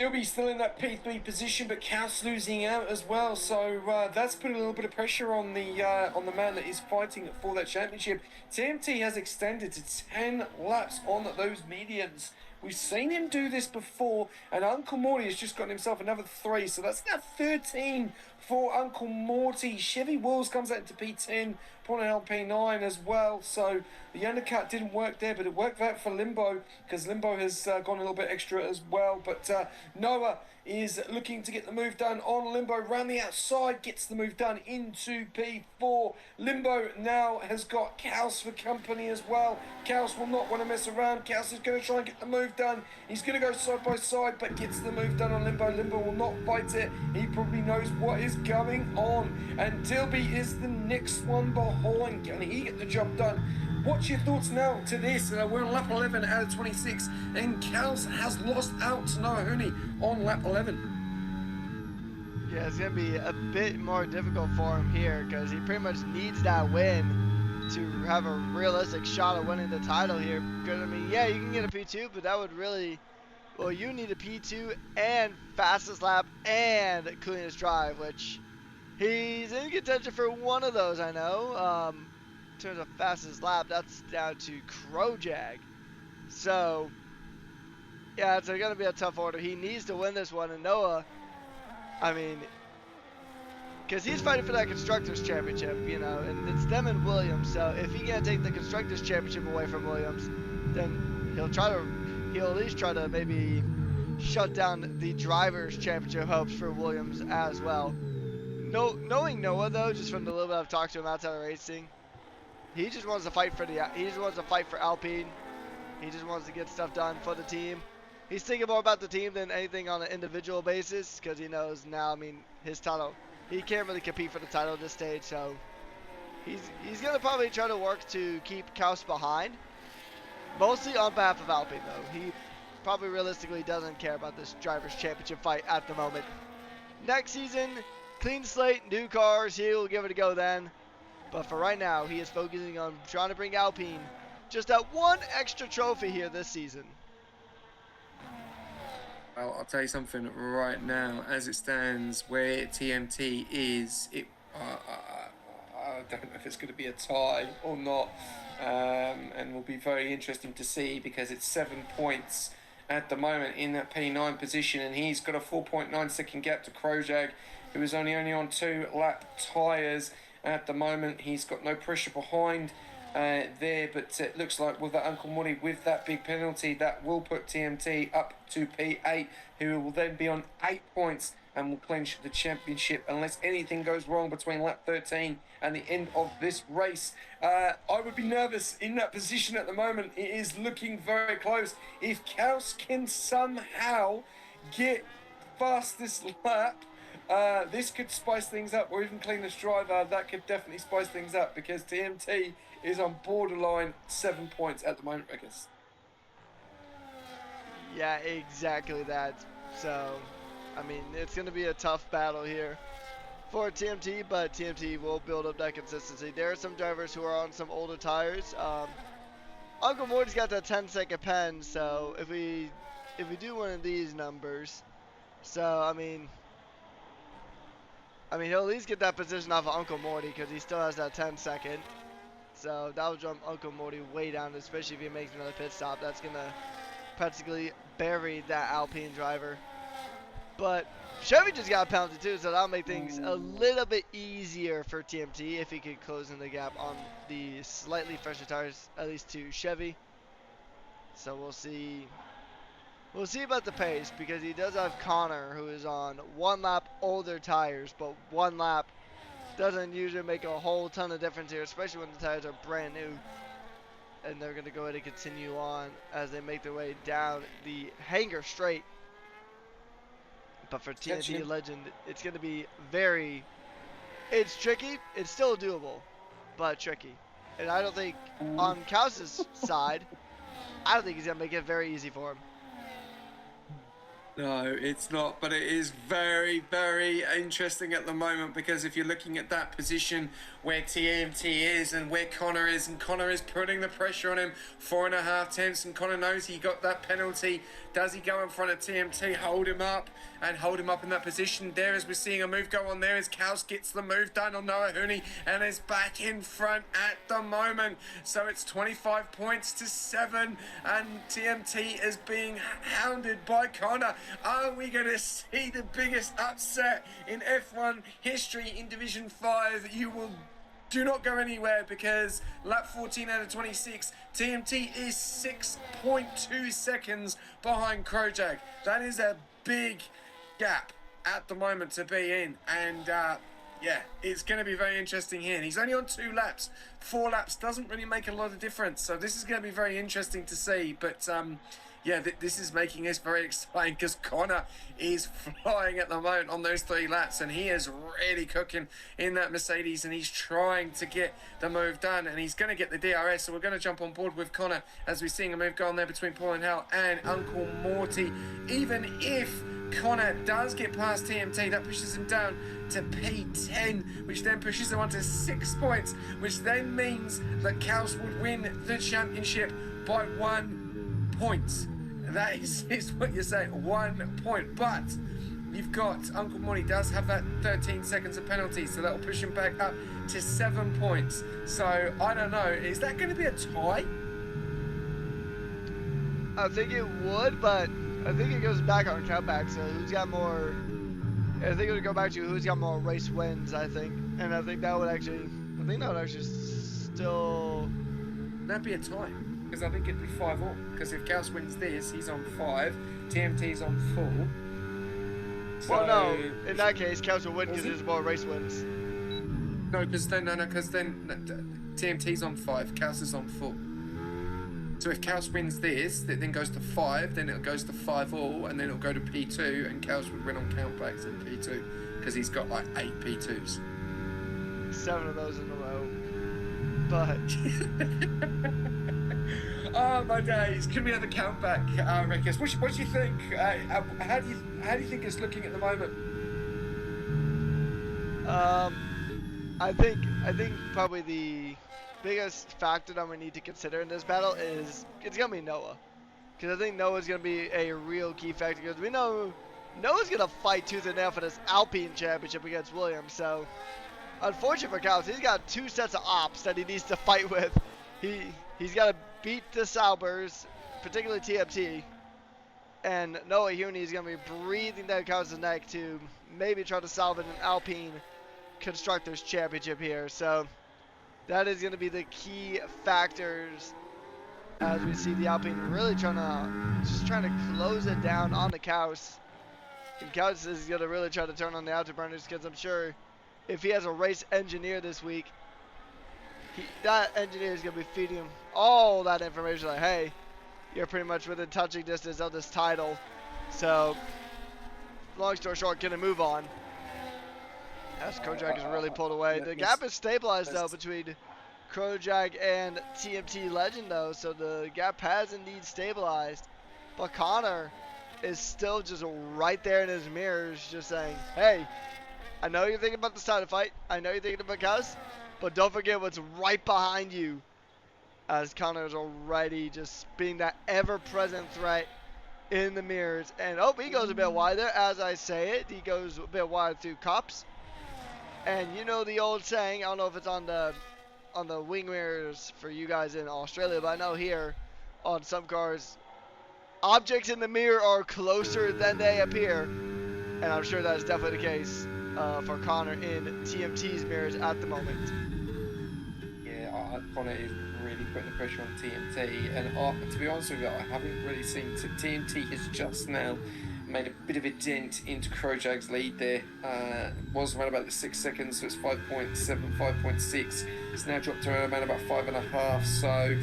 He'll be still in that P3 position, but Khaus losing out as well. So that's putting a little bit of pressure on the man that is fighting for that championship. TMT has extended to 10 laps on those mediums. We've seen him do this before, and Uncle Morty has just gotten himself another 3. So that's now 13 for Uncle Morty. Chevy Wills comes out into P10, pulling an LP9 as well. So the undercut didn't work there, but it worked out for Limbo, because Limbo has gone a little bit extra as well. But Noah is looking to get the move done on Limbo. Round the outside, gets the move done into P4. Limbo now has got Khaus for company as well. Khaus will not want to mess around. Khaus is going to try and get the move done. He's going to go side by side, but gets the move done on Limbo. Limbo will not fight it. He probably knows what is going on. And Dilby is the next one behind. Can he get the job done? What's your thoughts now to this? We're on lap 11 out of 26, and Khaus has lost out to Noah Hooney on lap 11. Yeah, it's going to be a bit more difficult for him here because he pretty much needs that win to have a realistic shot at winning the title here. Because, I mean, yeah, you can get a P2, but that would really, well, you need a P2 and fastest lap and cleanest drive, which he's in contention for one of those, I know. In terms of fastest lap, that's down to Krojag. So, yeah, it's going to be a tough order. He needs to win this one, and Noah, I mean, because he's fighting for that Constructors' Championship, you know, and it's them and Williams. So if he can't take the Constructors' Championship away from Williams, then he'll at least try to maybe shut down the Drivers' Championship hopes for Williams as well. Knowing Noah, though, just from the little bit I've talked to him outside of racing, he just wants to fight for Alpine. He just wants to get stuff done for the team. He's thinking more about the team than anything on an individual basis because he knows now, I mean, his title, he can't really compete for the title at this stage. So he's going to probably try to work to keep Khaus behind, mostly on behalf of Alpine, though. He probably realistically doesn't care about this Drivers' Championship fight at the moment. Next season, clean slate, new cars, he'll give it a go then. But for right now, he is focusing on trying to bring Alpine just that one extra trophy here this season. Well, I'll tell you something right now. As it stands, where TMT is, I don't know if it's going to be a tie or not. And will be very interesting to see because it's 7 points at the moment in that P9 position. And he's got a 4.9 second gap to Krojag, who is only on 2 lap tyres. At the moment, he's got no pressure behind there, but it looks like with that Uncle Morty, with that big penalty, that will put TMT up to P8, who will then be on 8 points and will clinch the championship unless anything goes wrong between lap 13 and the end of this race. I would be nervous in that position at the moment. It is looking very close. If Khaus can somehow get fastest lap, this could spice things up, or even cleanest driver, that could definitely spice things up because TMT is on borderline 7 points at the moment, I guess. Yeah, exactly that. So, I mean, it's going to be a tough battle here for TMT, but TMT will build up that consistency. There are some drivers who are on some older tires. Uncle Morty's got that 10-second pen, so if we do one of these numbers, so I mean, he'll at least get that position off of Uncle Morty because he still has that 10-second. So that'll jump Uncle Morty way down, especially if he makes another pit stop. That's going to practically bury that Alpine driver. But Chevy just got a penalty too, so that'll make things a little bit easier for TMT if he could close in the gap on the slightly fresher tires, at least to Chevy. So we'll see. We'll see about the pace because he does have Connor, who is on 1 lap older tires, but 1 lap doesn't usually make a whole ton of difference here, especially when the tires are brand new. And they're going to go ahead and continue on as they make their way down the hanger straight. But for TNT Legend, it's going to be it's tricky. It's still doable, but tricky. And I don't think on Khaus's side, I don't think he's going to make it very easy for him. No, it's not, but it is very, very interesting at the moment because if you're looking at that position where TMT is and where Connor is, and Connor is putting the pressure on him. 4.5 tenths, and Connor knows he got that penalty. Does he go in front of TMT, hold him up in that position there, as we're seeing a move go on there as Khaus gets the move done on Noah Hooney and is back in front at the moment. So it's 25 points to 7, and TMT is being hounded by Connor. Are we going to see the biggest upset in F1 history in Division 5? Do not go anywhere, because lap 14 out of 26, TMT is 6.2 seconds behind Krojak. That is a big gap at the moment to be in, and yeah, it's going to be very interesting here. And he's only on 2 laps. 4 laps doesn't really make a lot of difference, so this is going to be very interesting to see. But yeah, this is making this very exciting, because Connor is flying at the moment on those 3 laps, and he is really cooking in that Mercedes, and he's trying to get the move done, and he's going to get the DRS. So we're going to jump on board with Connor as we're seeing a move go on there between Paul and Hal and Uncle Morty. Even if Connor does get past TMT, that pushes him down to P10, which then pushes him on to 6 points, which then means that Khaus would win the championship by 1 point. That is what you're saying, 1 point. But you've got Uncle Monty does have that 13 seconds of penalty, so that'll push him back up to 7 points. So I don't know, is that going to be a tie? I think it would, but I think it goes back on countback. So who's got more? I think it would go back to who's got more race wins. I think, and I think that would actually. I think that would actually still. That'd be a tie, because I think it'd be 5-all. Because if Khaus wins this, he's on 5. TMT's on 4. So, well, no. In that case, Khaus will win because there's more race wins. No, because then TMT's on 5. Khaus is on 4. So if Khaus wins this, it then goes to 5, then it goes to 5-all, and then it'll go to P2, and Khaus would win on countbacks in P2, because he's got like 8 P2s. 7 of those in a row. But oh my days! Can we have a countback, Rickers? What do you think? How do you think it's looking at the moment? I think probably the biggest factor that we need to consider in this battle is it's gonna be Noah, because I think Noah's gonna be a real key factor, because we know Noah's gonna fight tooth and nail for this Alpine championship against Williams. So unfortunate for Khaus, he's got 2 sets of ops that he needs to fight with. He's got to beat the Saubers, particularly TMT, and Noah Hooney is gonna be breathing down Khaus' neck to maybe try to salvage an Alpine Constructors Championship here. So that is going to be the key factors as we see the Alpine really trying to close it down on the Khaus. And Khaus is going to really try to turn on the afterburners, because I'm sure if he has a race engineer this week, that engineer is going to be feeding him all that information, like, hey, you're pretty much within touching distance of this title. So long story short, going to move on. As Kojak is really pulled away. The gap is stabilized, though, between Kojak and TMT Legend, though. So the gap has indeed stabilized. But Connor is still just right there in his mirrors, just saying, hey, I know you're thinking about the title fight. I know you're thinking about Khaus. But don't forget what's right behind you. As Connor is already just being that ever-present threat in the mirrors. And, oh, he goes a bit wider. As I say it, he goes a bit wide through cups. And you know the old saying, I don't know if it's on the wing mirrors for you guys in Australia, but I know here on some cars, objects in the mirror are closer than they appear. And I'm sure that's definitely the case for Connor in TMT's mirrors at the moment. Yeah, Connor is really putting the pressure on TMT, and to be honest with you, I haven't really seen TMT has just now made a bit of a dent into Krojak's lead there. Was around about the 6 seconds, so it's 5.7, 5.6. It's now dropped to around about 5.5, so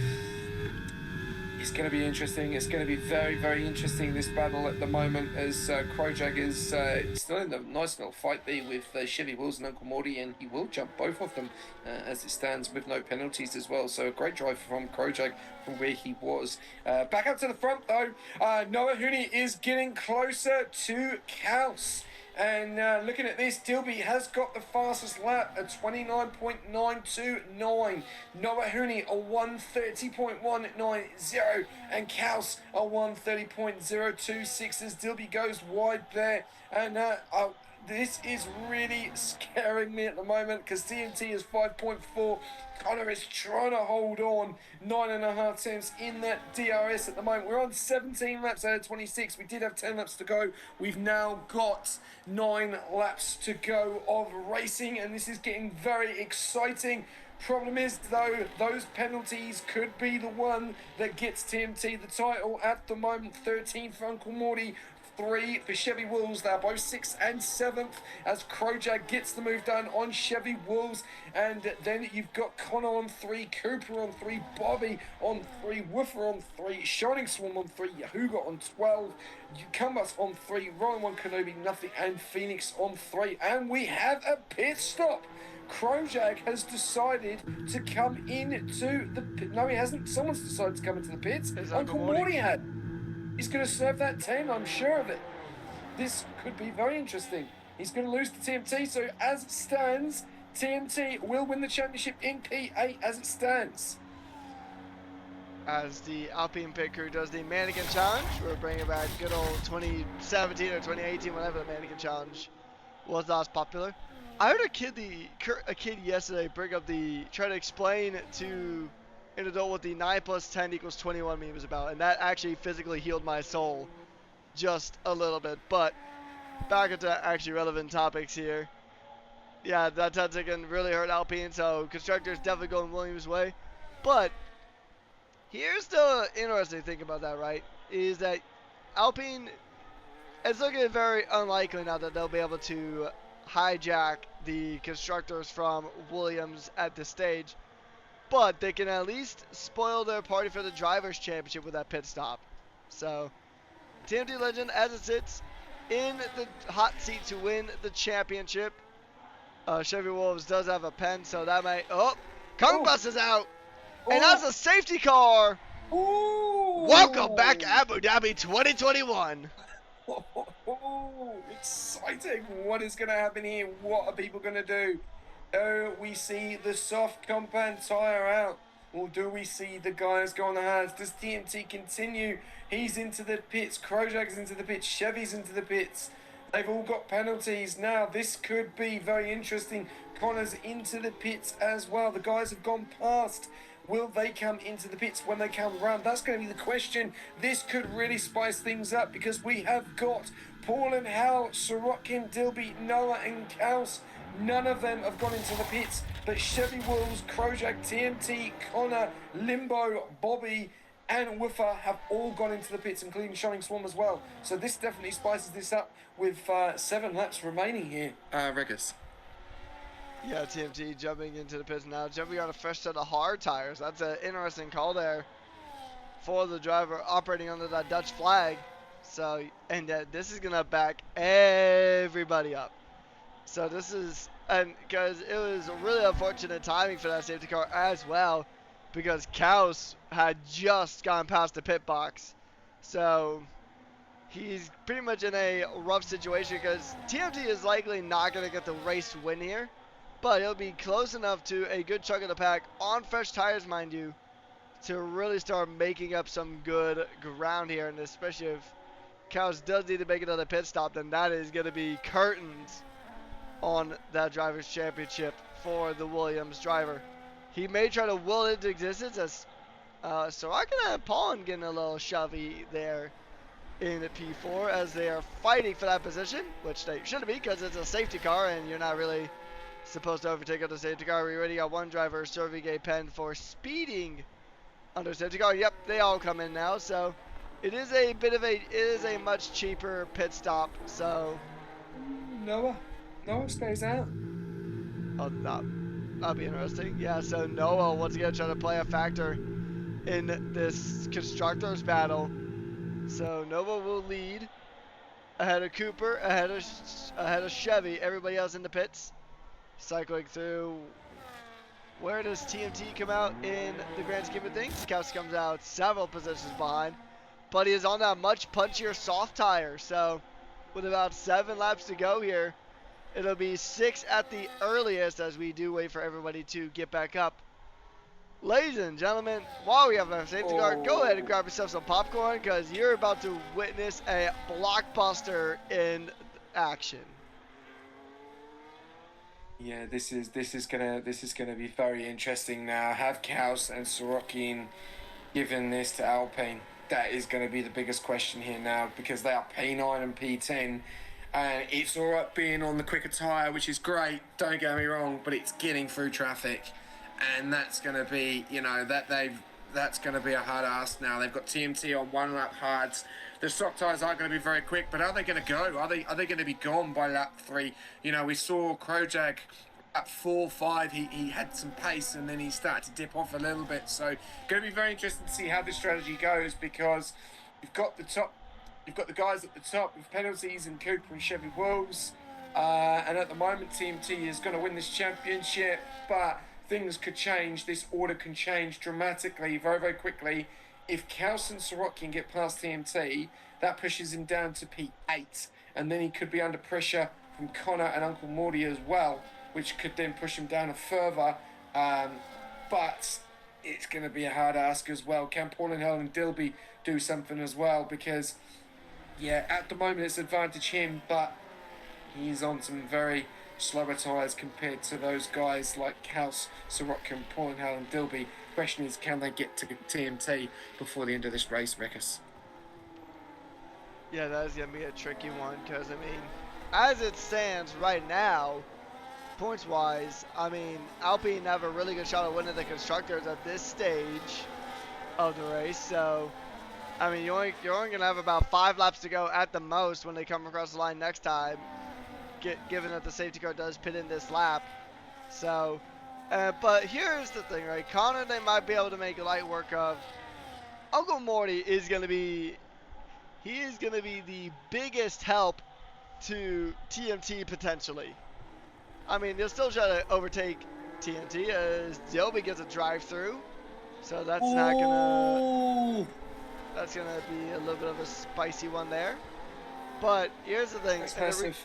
it's going to be interesting. It's going to be very, very interesting, this battle at the moment, as Krojak is still in a nice little fight there with Chevy Wills and Uncle Morty, and he will jump both of them as it stands with no penalties as well. So a great drive from Krojak from where he was. Back up to the front though, Noah Hooney is getting closer to Khaus. And looking at this, Dilby has got the fastest lap at 29.929. Noah Hooney a 130.190. And Khaus a 130.026 as Dilby goes wide there. And this is really scaring me at the moment because TNT is 5.4. Connor is trying to hold on 9.5 tenths in that DRS at the moment. We're on 17 laps out of 26. We did have 10 laps to go. We've now got 9 laps to go of racing, and this is getting very exciting. Problem is, though, those penalties could be the one that gets TNT the title at the moment. 13th for Uncle Morty, 3 for Chevy Wolves. They're both 6th and 7th as Krojak gets the move done on Chevy Wolves. And then you've got Connor on 3, Cooper on 3, Bobby on 3, Woofer on 3, Shining Swarm on 3, Yahuga on 12, Cumbus on 3, Ryan 1 Kenobi, nothing, and Phoenix on 3. And we have a pit stop. Krojak has decided to come into the pit. No, he hasn't. Someone's decided to come into the pits. Uncle Morty had. He's going to serve that 10, I'm sure of it. This could be very interesting. He's going to lose to TMT, so as it stands, TMT will win the championship in P8 as it stands. As the Alpine pit crew does the mannequin challenge, we're bringing back good old 2017 or 2018, whenever the mannequin challenge was last popular. I heard a kid yesterday try to explain to an adult what the 9 plus 10 equals 21 meme is about, and that actually physically healed my soul just a little bit. But back into actually relevant topics here. Yeah, that 10 second really hurt Alpine, so constructors definitely going Williams' way. But here's the interesting thing about that, right? Is that Alpine, it's looking very unlikely now that they'll be able to hijack the constructors from Williams at this stage. But they can at least spoil their party for the Drivers' Championship with that pit stop. So, TMT Legend, as it sits, in the hot seat to win the championship. Chevy Wolves does have a pen, so that might... Oh! Kung Bus is out! And that's a safety car! Ooh. Welcome back to Abu Dhabi 2021! Exciting! What is going to happen here? What are people going to do? Oh, we see the soft compound tyre out. Or do we see the guys go on the hards? Does TNT continue? He's into the pits. Krojak's into the pits. Chevy's into the pits. They've all got penalties. Now, this could be very interesting. Connor's into the pits as well. The guys have gone past. Will they come into the pits when they come round? That's going to be the question. This could really spice things up because we have got Paul and Hal, Sorokin, Dilby, Noah and Khaus. None of them have gone into the pits, but Chevy Wolves, Krojak, TNT, Connor, Limbo, Bobby, and Woofer have all gone into the pits, including Shining Swarm as well. So this definitely spices this up with 7 laps remaining here. Regis. Yeah, TMT jumping into the pits now, jumping on a fresh set of hard tires. That's an interesting call there for the driver operating under that Dutch flag. So, and this is gonna back everybody up. So this is, and because it was really unfortunate timing for that safety car as well, because Khaus had just gone past the pit box. So he's pretty much in a rough situation because TMT is likely not going to get the race win here, but he'll be close enough to a good chunk of the pack on fresh tires, mind you, to really start making up some good ground here. And especially if Khaus does need to make another pit stop, then that is going to be curtains on that Drivers' Championship for the Williams driver. He may try to will it into existence as Sorokin and Paulin getting a little shovey there in the P4 as they are fighting for that position, which they shouldn't be because it's a safety car and you're not really supposed to overtake on the safety car. We already got one driver serving a pen for speeding under safety car. Yep, they all come in now, so it is a much cheaper pit stop. So Noah stays out. Oh, that'll be interesting. Yeah, so Noah once again trying to play a factor in this constructors battle. So Noah will lead ahead of Cooper, ahead of Chevy. Everybody else in the pits, cycling through. Where does TMT come out in the grand scheme of things? Khaus comes out several positions behind, but he is on that much punchier soft tire. So with about 7 laps to go here. It'll be 6 at the earliest as we do wait for everybody to get back up. Ladies and gentlemen, while we have a safety car, go ahead and grab yourself some popcorn because you're about to witness a blockbuster in action. Yeah, this is gonna be very interesting now. Have Khaus and Sorokin given this to Alpine? That is going to be the biggest question here now, because they are P9 and P10, and it's all right being on the quicker tyre, which is great. Don't get me wrong, but it's getting through traffic, and that's going to be, you know, that's going to be a hard ask now. They've got TMT on 1 lap hards. The stock tyres aren't going to be very quick, but are they going to go? Are they going to be gone by lap 3? You know, we saw Krojak at 4-5, he had some pace, and then he started to dip off a little bit. So going to be very interesting to see how this strategy goes, because you've got the guys at the top with penalties in Cooper and Chevy Wills, and at the moment TMT is going to win this championship, but things could change. This order can change dramatically very, very quickly. If Khaus and Sorokin get past TMT, that pushes him down to P8, and then he could be under pressure from Connor and Uncle Morty as well, which could then push him down further. But it's going to be a hard ask as well. Can Paul and Helen Dilby do something as well? Because, yeah, at the moment it's advantage him, but he's on some very slower tyres compared to those guys like Khaus, Sorokin, Paul and Helen Dilby. Question is, can they get to TMT before the end of this race, Rickers? Yeah, that is going to be a tricky one, because, I mean, as it stands right now, points-wise, I mean, Alpine have a really good shot at winning the Constructors at this stage of the race. So, I mean, you're only going to have about 5 laps to go at the most when they come across the line next time, given that the safety car does pit in this lap. So, but here's the thing, right? Connor, they might be able to make light work of. Uncle Morty is going to be, he is going to be the biggest help to TMT potentially. I mean, they'll still try to overtake TNT as Dilby gets a drive-through, so that's not gonna. That's gonna be a little bit of a spicy one there. But here's the thing: that's massive.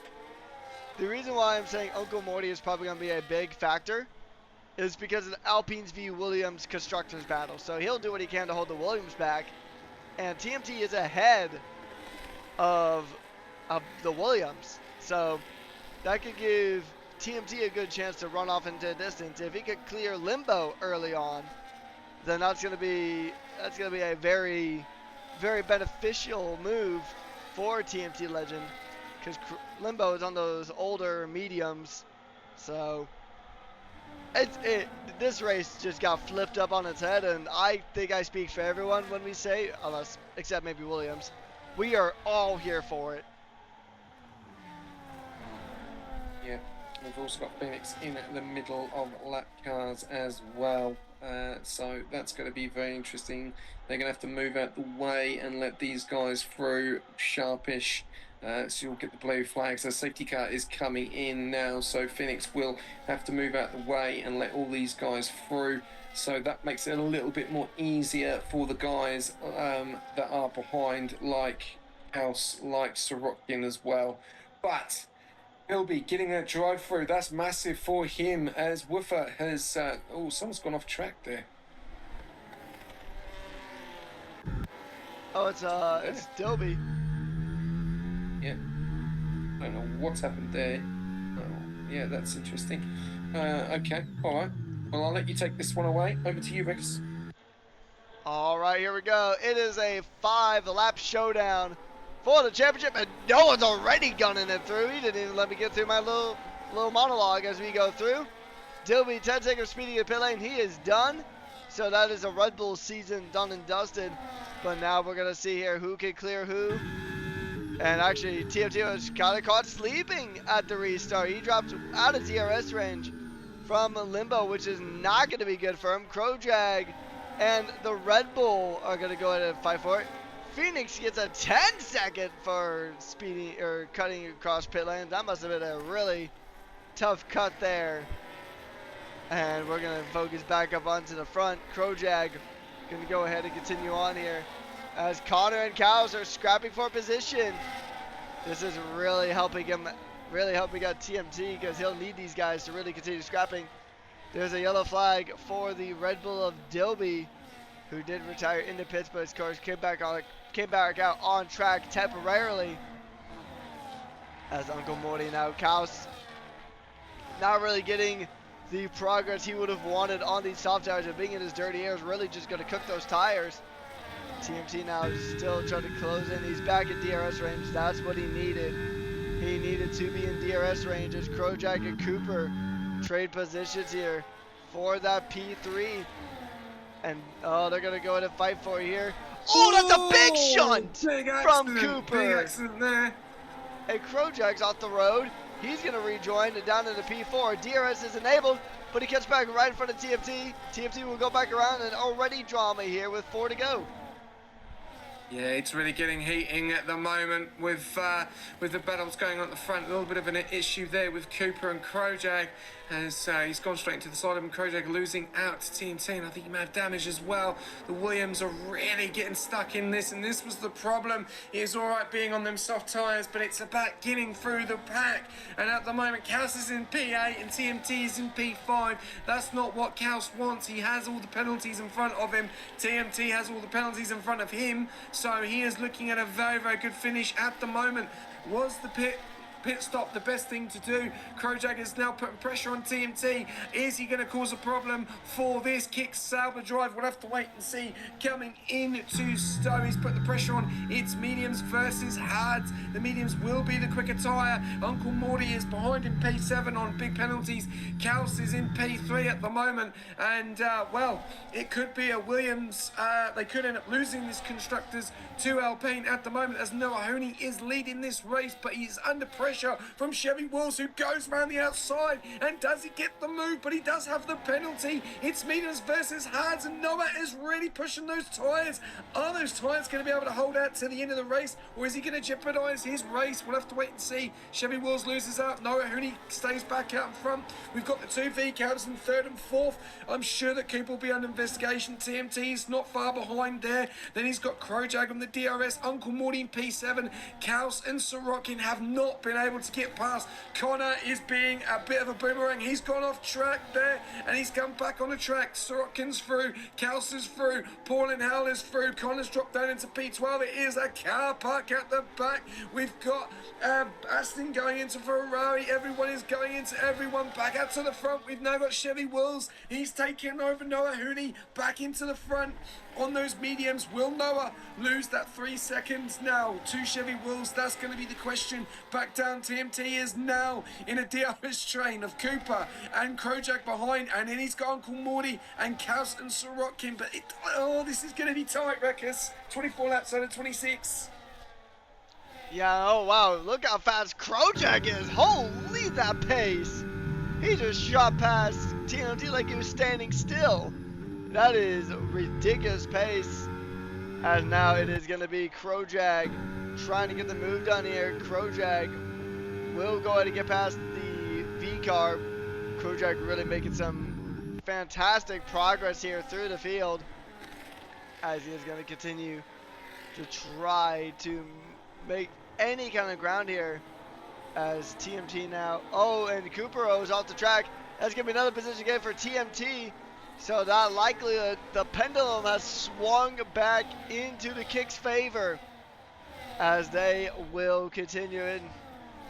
The reason why I'm saying Uncle Morty is probably gonna be a big factor is because of Alpine's v Williams constructors battle. So he'll do what he can to hold the Williams back, and TMT is ahead of the Williams, so that could give TMT a good chance to run off into the distance. If he could clear Limbo early on, then that's gonna be a very, very beneficial move for TMT Legend, because Limbo is on those older mediums. So this race just got flipped up on its head, and I think I speak for everyone when we say, unless except maybe Williams, we are all here for it. Yeah. We've also got Phoenix in the middle of lap cars as well. So that's going to be very interesting. They're going to have to move out the way and let these guys through sharpish. So you'll get the blue flags. The safety car is coming in now. So Phoenix will have to move out the way and let all these guys through. So that makes it a little bit more easier for the guys that are behind, like Khaus, like Sorokin as well. But he'll be getting that drive through. That's massive for him, as Woofer has. Oh, someone's gone off track there. Oh, it's Dilby. Yeah. I don't know what's happened there. Oh, yeah, that's interesting. Okay, all right. Well, I'll let you take this one away. Over to you, Rex. All right, here we go. It is a 5-lap showdown for the championship, and no one's already gunning it through. He didn't even let me get through my little monologue as we go through. Dilby, 10 seconds speeding in pit lane. He is done. So that is a Red Bull season done and dusted. But now we're going to see here who can clear who. And actually, TMT was kind of caught sleeping at the restart. He dropped out of DRS range from Limbo, which is not going to be good for him. Krojag and the Red Bull are going to go ahead and fight for it. Phoenix gets a 10-second for speeding or cutting across pit lane. That must have been a really tough cut there. And we're going to focus back up onto the front. Krojag going to go ahead and continue on here as Connor and Khaus are scrapping for position. This is really helping him, really helping out TMT because he'll need these guys to really continue scrapping. There's a yellow flag for the Red Bull of Dilby, who did retire into pits, but his cars came back out on track temporarily. As Uncle Morty now, Khaus not really getting the progress he would have wanted on these soft tires, and being in his dirty air is really just going to cook those tires. TMT now still trying to close in. He's back in DRS range. That's what he needed. He needed to be in DRS range as Kojak and Cooper trade positions here for that P3. And they're going to go in and fight for it here. Oh, that's a big shunt from Cooper. Big accident there. And Krojak's off the road. He's going to rejoin down into P4. DRS is enabled, but he gets back right in front of TMT. TMT will go back around, and already drama here with 4 to go. Yeah, it's really getting heating at the moment with the battles going on at the front. A little bit of an issue there with Cooper and Kojak as he's gone straight into the side of him. Kojak losing out to TNT, and I think he may have damage as well. The Williams are really getting stuck in this, and this was the problem. It's all right being on them soft tyres, but it's about getting through the pack. And at the moment, Khaus is in P8 and TMT is in P5. That's not what Khaus wants. He has all the penalties in front of him. TMT has all the penalties in front of him. So he is looking at a very, very good finish at the moment. Was the pit stop the best thing to do? Kojak is now putting pressure on TMT. Is he going to cause a problem for this kick Sauber drive? We'll have to wait and see. Coming into Stowe, he's putting the pressure on. It's mediums versus hards. The mediums will be the quicker tyre. Uncle Morty is behind in P7 on big penalties. Khaus is in P3 at the moment. And, well, it could be a Williams. They could end up losing this Constructors to Alpine at the moment as Noah Hooney is leading this race, but he's under pressure from Chevy Wills, who goes around the outside. And does he get the move? But he does have the penalty. It's mediums versus hards, and Noah is really pushing those tyres. Are those tyres going to be able to hold out to the end of the race, or is he going to jeopardise his race? We'll have to wait and see. Chevy Wills loses out. Noah Hooney stays back out in front. We've got the two V-cabs in third and fourth. I'm sure that Cooper will be under investigation. TMT is not far behind there. Then he's got Kojak on the DRS. Uncle Morty in P7. Khaus and Sorokin have not been able to get past. Connor is being a bit of a boomerang. He's gone off track there, and he's come back on the track. Sorokin's through. Khaus is through. Paul and Howell is through. Connor's dropped down into P12. It is a car park at the back. We've got Aston going into Ferrari. Everyone is going into everyone. Back out to the front. We've now got Chevy Wills. He's taking over Noah Hooney. Back into the front on those mediums. Will Noah lose that 3 seconds now to Chevy Wills? That's going to be the question. Back down, TMT is now in a DRS train of Cooper and Kojak behind, and then he's got Uncle Morty and Khaus and Sorokin. But this is going to be tight, Reckers. 24 laps out of 26. Yeah, oh wow, look how fast Kojak is. Holy, that pace. He just shot past TMT like he was standing still. That is a ridiculous pace. As now it is going to be Kojak trying to get the move done here. Kojak will go ahead and get past the V-car. Kojak really making some fantastic progress here through the field, as he is going to continue to try to make any kind of ground here. As TMT now, and Cooper is off the track. That's going to be another position gain for TMT. So that likely the pendulum has swung back into the Kicks' favor as they will continue in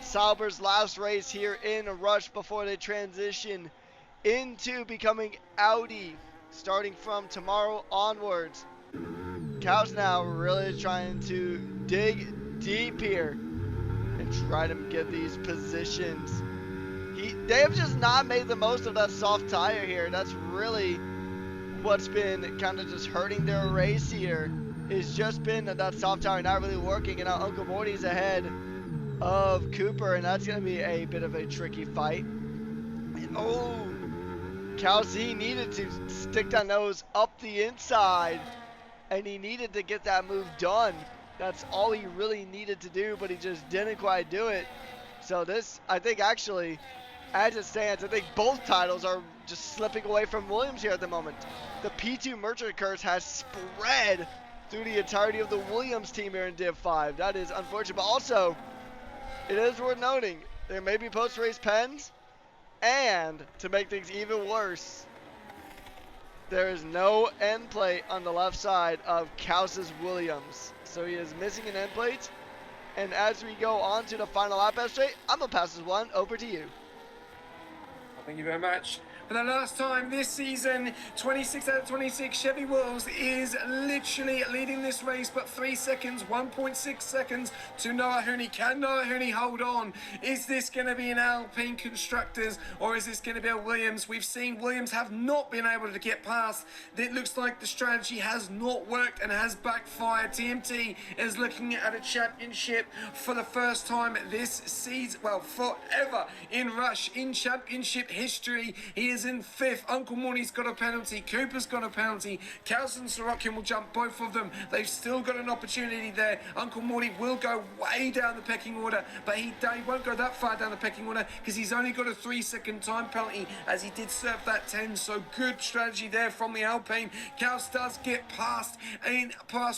Sauber's last race here in Rush before they transition into becoming Audi starting from tomorrow onwards. Khaus now really trying to dig deep here and try to get these positions. They have just not made the most of that soft tire here. That's really what's been kind of just hurting their race here. It's just been that soft tire not really working, and now Uncle Morty's ahead of Cooper, and that's going to be a bit of a tricky fight. And Khaus, he needed to stick that nose up the inside, and he needed to get that move done. That's all he really needed to do, but he just didn't quite do it. So this, I think actually, as it stands, I think both titles are just slipping away from Williams here at the moment. The P2 Merchant curse has spread through the entirety of the Williams team here in Div 5. That is unfortunate, but also it is worth noting there may be post-race pens, and to make things even worse, there is no end plate on the left side of Khaus's Williams. So he is missing an end plate. And as we go on to the final lap, SJ, I'm going to pass this one over to you. Thank you very much. For the last time this season, 26 out of 26, Chevy Wills is literally leading this race, but 3 seconds, 1.6 seconds to Noah Hooney. Can Noah Hooney hold on? Is this going to be an Alpine Constructors, or is this going to be a Williams? We've seen Williams have not been able to get past. It looks like the strategy has not worked and has backfired. TMT is looking at a championship for the first time this season, well, forever in Rush, in championship history. He is in 5th. Uncle Morty's got a penalty. Cooper's got a penalty. Khaus and Sorokin will jump both of them. They've still got an opportunity there. Uncle Morty will go way down the pecking order, but he won't go that far down the pecking order because he's only got a 3-second time penalty as he did serve that 10. So good strategy there from the Alpine. Khaus does get past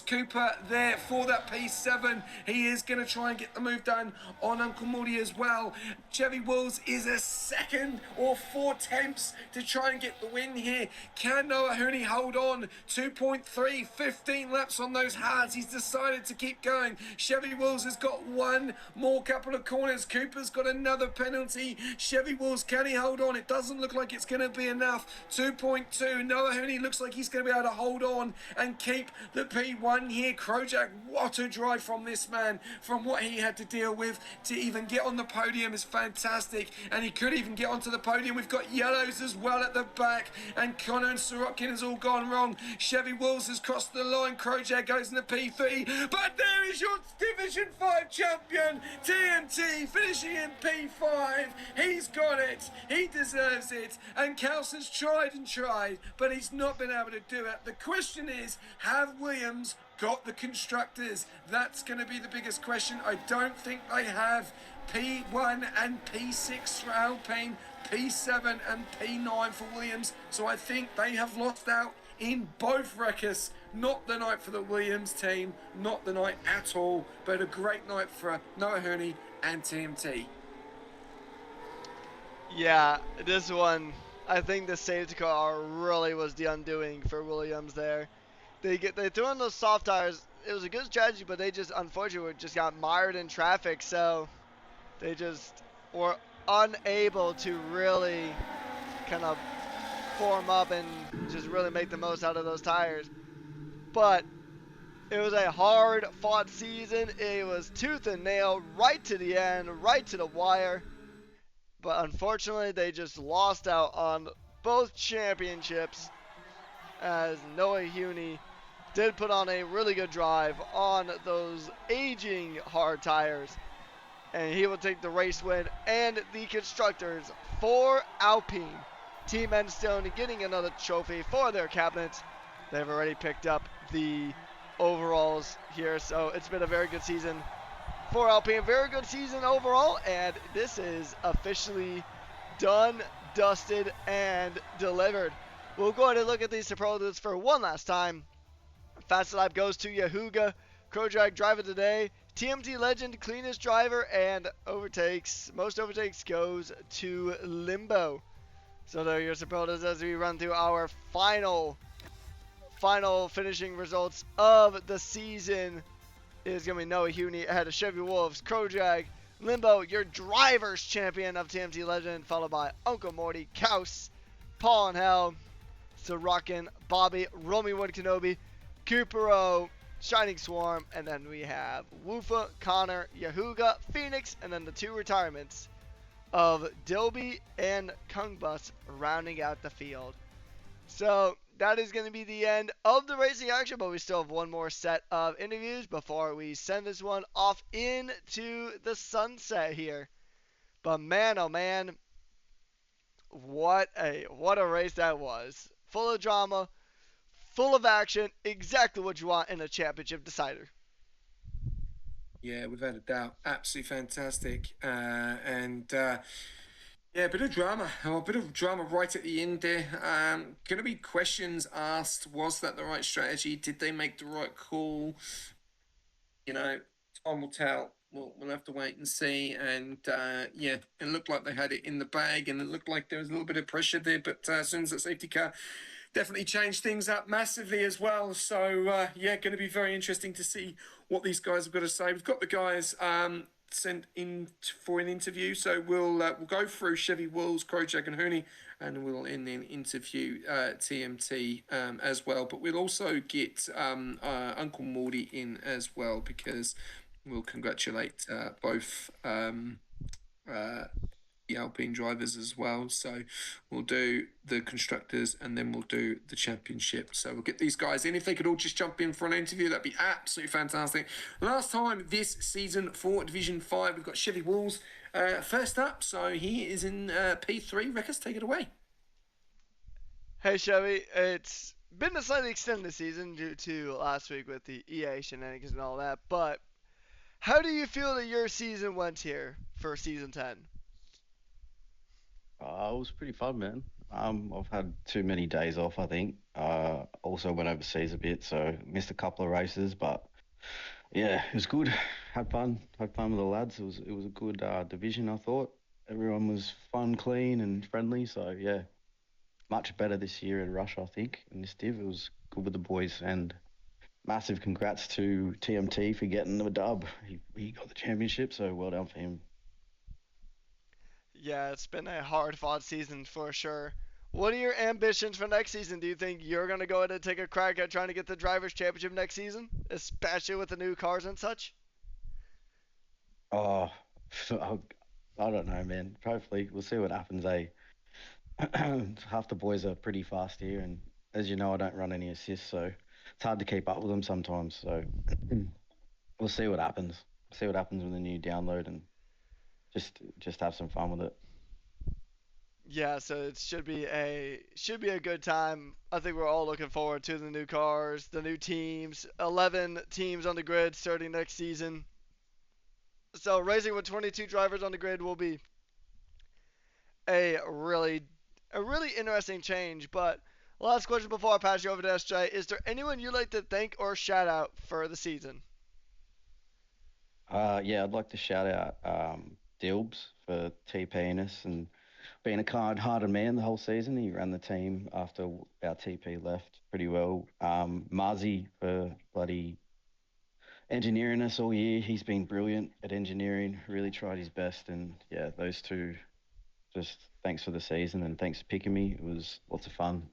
Cooper there for that P7. He is going to try and get the move done on Uncle Morty as well. Chevy Wills is a second or 4 attempts to try and get the win here. Can Noah Hooney hold on? 2.3, 15 laps on those hards. He's decided to keep going. Chevy Wills has got one more couple of corners. Cooper's got another penalty. Chevy Wills, can he hold on? It doesn't look like it's going to be enough. 2.2. Noah Hooney looks like he's going to be able to hold on and keep the P1 here. Krojak, what a drive from this man. From what he had to deal with to even get on the podium is fantastic. And he could even get onto the podium. We've got yellows as well at the back, and Connor and Sorokin has all gone wrong. Chevy Wills has crossed the line. Krojak goes in the P3, but there is your Division 5 champion, TMT, finishing in P5. He's got it. He deserves it. And Khaus has tried and tried, but he's not been able to do it. The question is, have Williams got the constructors? That's going to be the biggest question. I don't think they have. P1 and P6 for Alpine, P7 and P9 for Williams. So I think they have lost out in both records. Not the night for the Williams team, not the night at all, but a great night for Noah Hooney and TMT. Yeah, this one, I think the safety car really was the undoing for Williams there. They threw in those soft tires. It was a good strategy, but they just unfortunately just got mired in traffic, so they just were unable to really kind of form up and just really make the most out of those tires. But it was a hard fought season. It was tooth and nail right to the end, right to the wire. But unfortunately, they just lost out on both championships as Noah Hooney did put on a really good drive on those aging hard tires. And he will take the race win and the constructors for Alpine. Team Enstone getting another trophy for their cabinet. They've already picked up the overalls here, so it's been a very good season for Alpine. Very good season overall, and this is officially done, dusted, and delivered. We'll go ahead and look at these superlatives for one last time. Fastest lap goes to Yahuga. Krojak driver today. TMT legend, cleanest driver, and most overtakes goes to Limbo. So there are your superlatives as we run through our final finishing results of the season. It is going to be Noah Hooney ahead of Chevy Wolves, Krojak, Limbo, your driver's champion of TMT legend, followed by Uncle Morty, Khaus, Paul and Hell, Sorokin, Bobby, Romy Wood Kenobi, Cupero, Shining Swarm, and then we have Woofa, Connor, Yahuga, Phoenix, and then the 2 retirements of Dilby and Kungbus rounding out the field. So that is going to be the end of the racing action, but we still have one more set of interviews before we send this one off into the sunset here. But man, oh man, what a race that was. Full of drama, full of action, exactly what you want in a championship decider. Yeah, without a doubt. Absolutely fantastic. Yeah, a bit of drama. A bit of drama right at the end there. Going to be questions asked. Was that the right strategy? Did they make the right call? You know, time will tell. we'll have to wait and see. And yeah, it looked like they had it in the bag, and it looked like there was a little bit of pressure there. But as soon as that safety car definitely changed things up massively as well. So yeah, going to be very interesting to see what these guys have got to say. We've got the guys sent in for an interview, so we'll go through Chevy Wills, Krojak and Hooney, and we'll then interview TMT as well. But we'll also get Uncle Morty in as well, because we'll congratulate both the Alpine drivers as well. So we'll do the constructors and then we'll do the championship. So we'll get these guys in. If they could all just jump in for an interview, that'd be absolutely fantastic. Last time this season for Division 5, we've got Chevy Walls first up. So he is in P3. Reckers, take it away. Hey Chevy, it's been a slightly extended season due to last week with the EA shenanigans and all that, but how do you feel that your season went here for season 10? It was pretty fun, man. I've had too many days off, I think. Also went overseas a bit, so missed a couple of races, but yeah, it was good. Had fun with the lads. It was a good division, I thought. Everyone was fun, clean, and friendly. So yeah, much better this year in Russia, I think. In this div, it was good with the boys, and massive congrats to TMT for getting the dub. He got the championship, so well done for him. Yeah, it's been a hard fought season for sure. What are your ambitions for next season? Do you think you're going to go ahead and take a crack at trying to get the Drivers' Championship next season, especially with the new cars and such? Oh, I don't know, man. Hopefully, we'll see what happens. Half the boys are pretty fast here, and as you know, I don't run any assists, so it's hard to keep up with them sometimes. So we'll see what happens. See what happens with the new download, and just have some fun with it. Yeah, so it should be a good time. I think we're all looking forward to the new cars, the new teams, 11 teams on the grid starting next season. So racing with 22 drivers on the grid will be a really a really interesting change. But last question before I pass you over to SJ: is there anyone you'd like to thank or shout out for the season? Yeah, I'd like to shout out Dilbs for TPing us and being a kind-hearted man the whole season. He ran the team after our TP left pretty well. Marzi for bloody engineering us all year. He's been brilliant at engineering, really tried his best. And yeah, those two, just thanks for the season and thanks for picking me. It was lots of fun.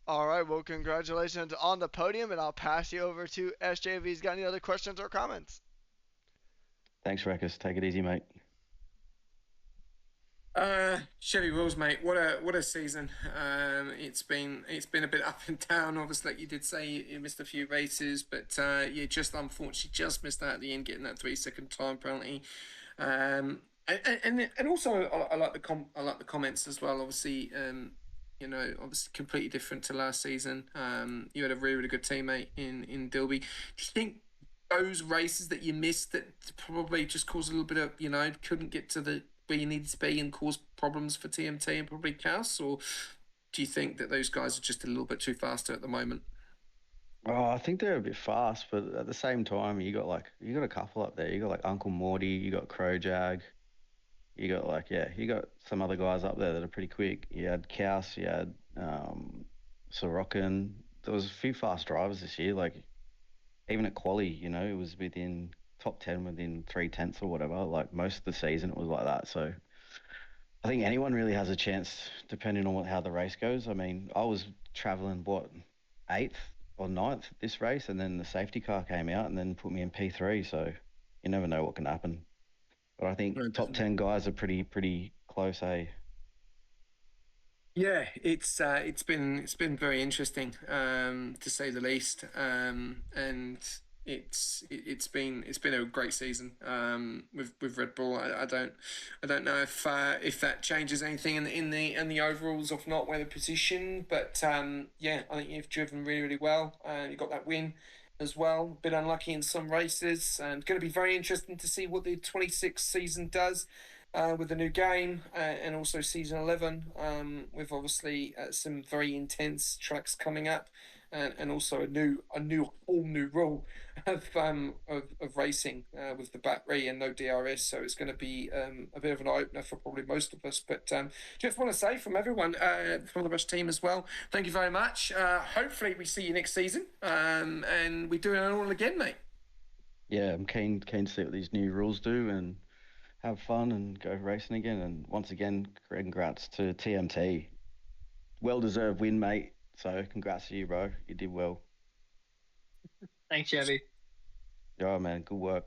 All right, well, congratulations on the podium, and I'll pass you over to SJ if he's got any other questions or comments. Thanks, Rekus. Take it easy, mate. Chevy Wills, mate. What a season. It's been a bit up and down. Obviously, like you did say, you missed a few races, but you just unfortunately just missed out at the end, getting that 3 second time penalty. And also I like I like the comments as well. Obviously, obviously completely different to last season. You had a really good teammate in Dilby. Do you think those races that you missed that probably just caused a little bit of couldn't get to the where you needed to be and cause problems for TMT and probably Khaus, or do you think that those guys are just a little bit too faster at the moment? Oh, I think they're a bit fast, but at the same time, you got a couple up there. You got like Uncle Morty, you got Krojag, you got you got some other guys up there that are pretty quick. You had Kaus, you had Sorokin. There was a few fast drivers this year. Like even at quali, it was within top 10 within 3/10 or whatever. Like most of the season, it was like that. So I think anyone really has a chance, depending on how the race goes. I mean, I was traveling what eighth or ninth this race, and then the safety car came out and then put me in P3. So you never know what can happen. But I think No, top definitely. 10 guys are pretty close, eh? Yeah, it's been very interesting, to say the least, and it's been a great season, with Red Bull. I don't know if that changes anything in the overalls or not, where the position, but yeah, I think you've driven really well. You got that win as well. Bit unlucky in some races, and going to be very interesting to see what the 26th season does with the new game, and also season 11, with obviously some very intense tracks coming up. and also a whole new rule of racing with the battery and no DRS. So it's going to be a bit of an eye opener for probably most of us. But just want to say from everyone, from the Rush team as well, thank you very much. Hopefully we see you next season, and we do it all again, mate. Yeah, I'm keen to see what these new rules do and have fun and go racing again. And once again, congrats to TMT. Well deserved win, mate. So congrats to you, bro. You did well. Thanks, Chevy. Yeah, man. Good work.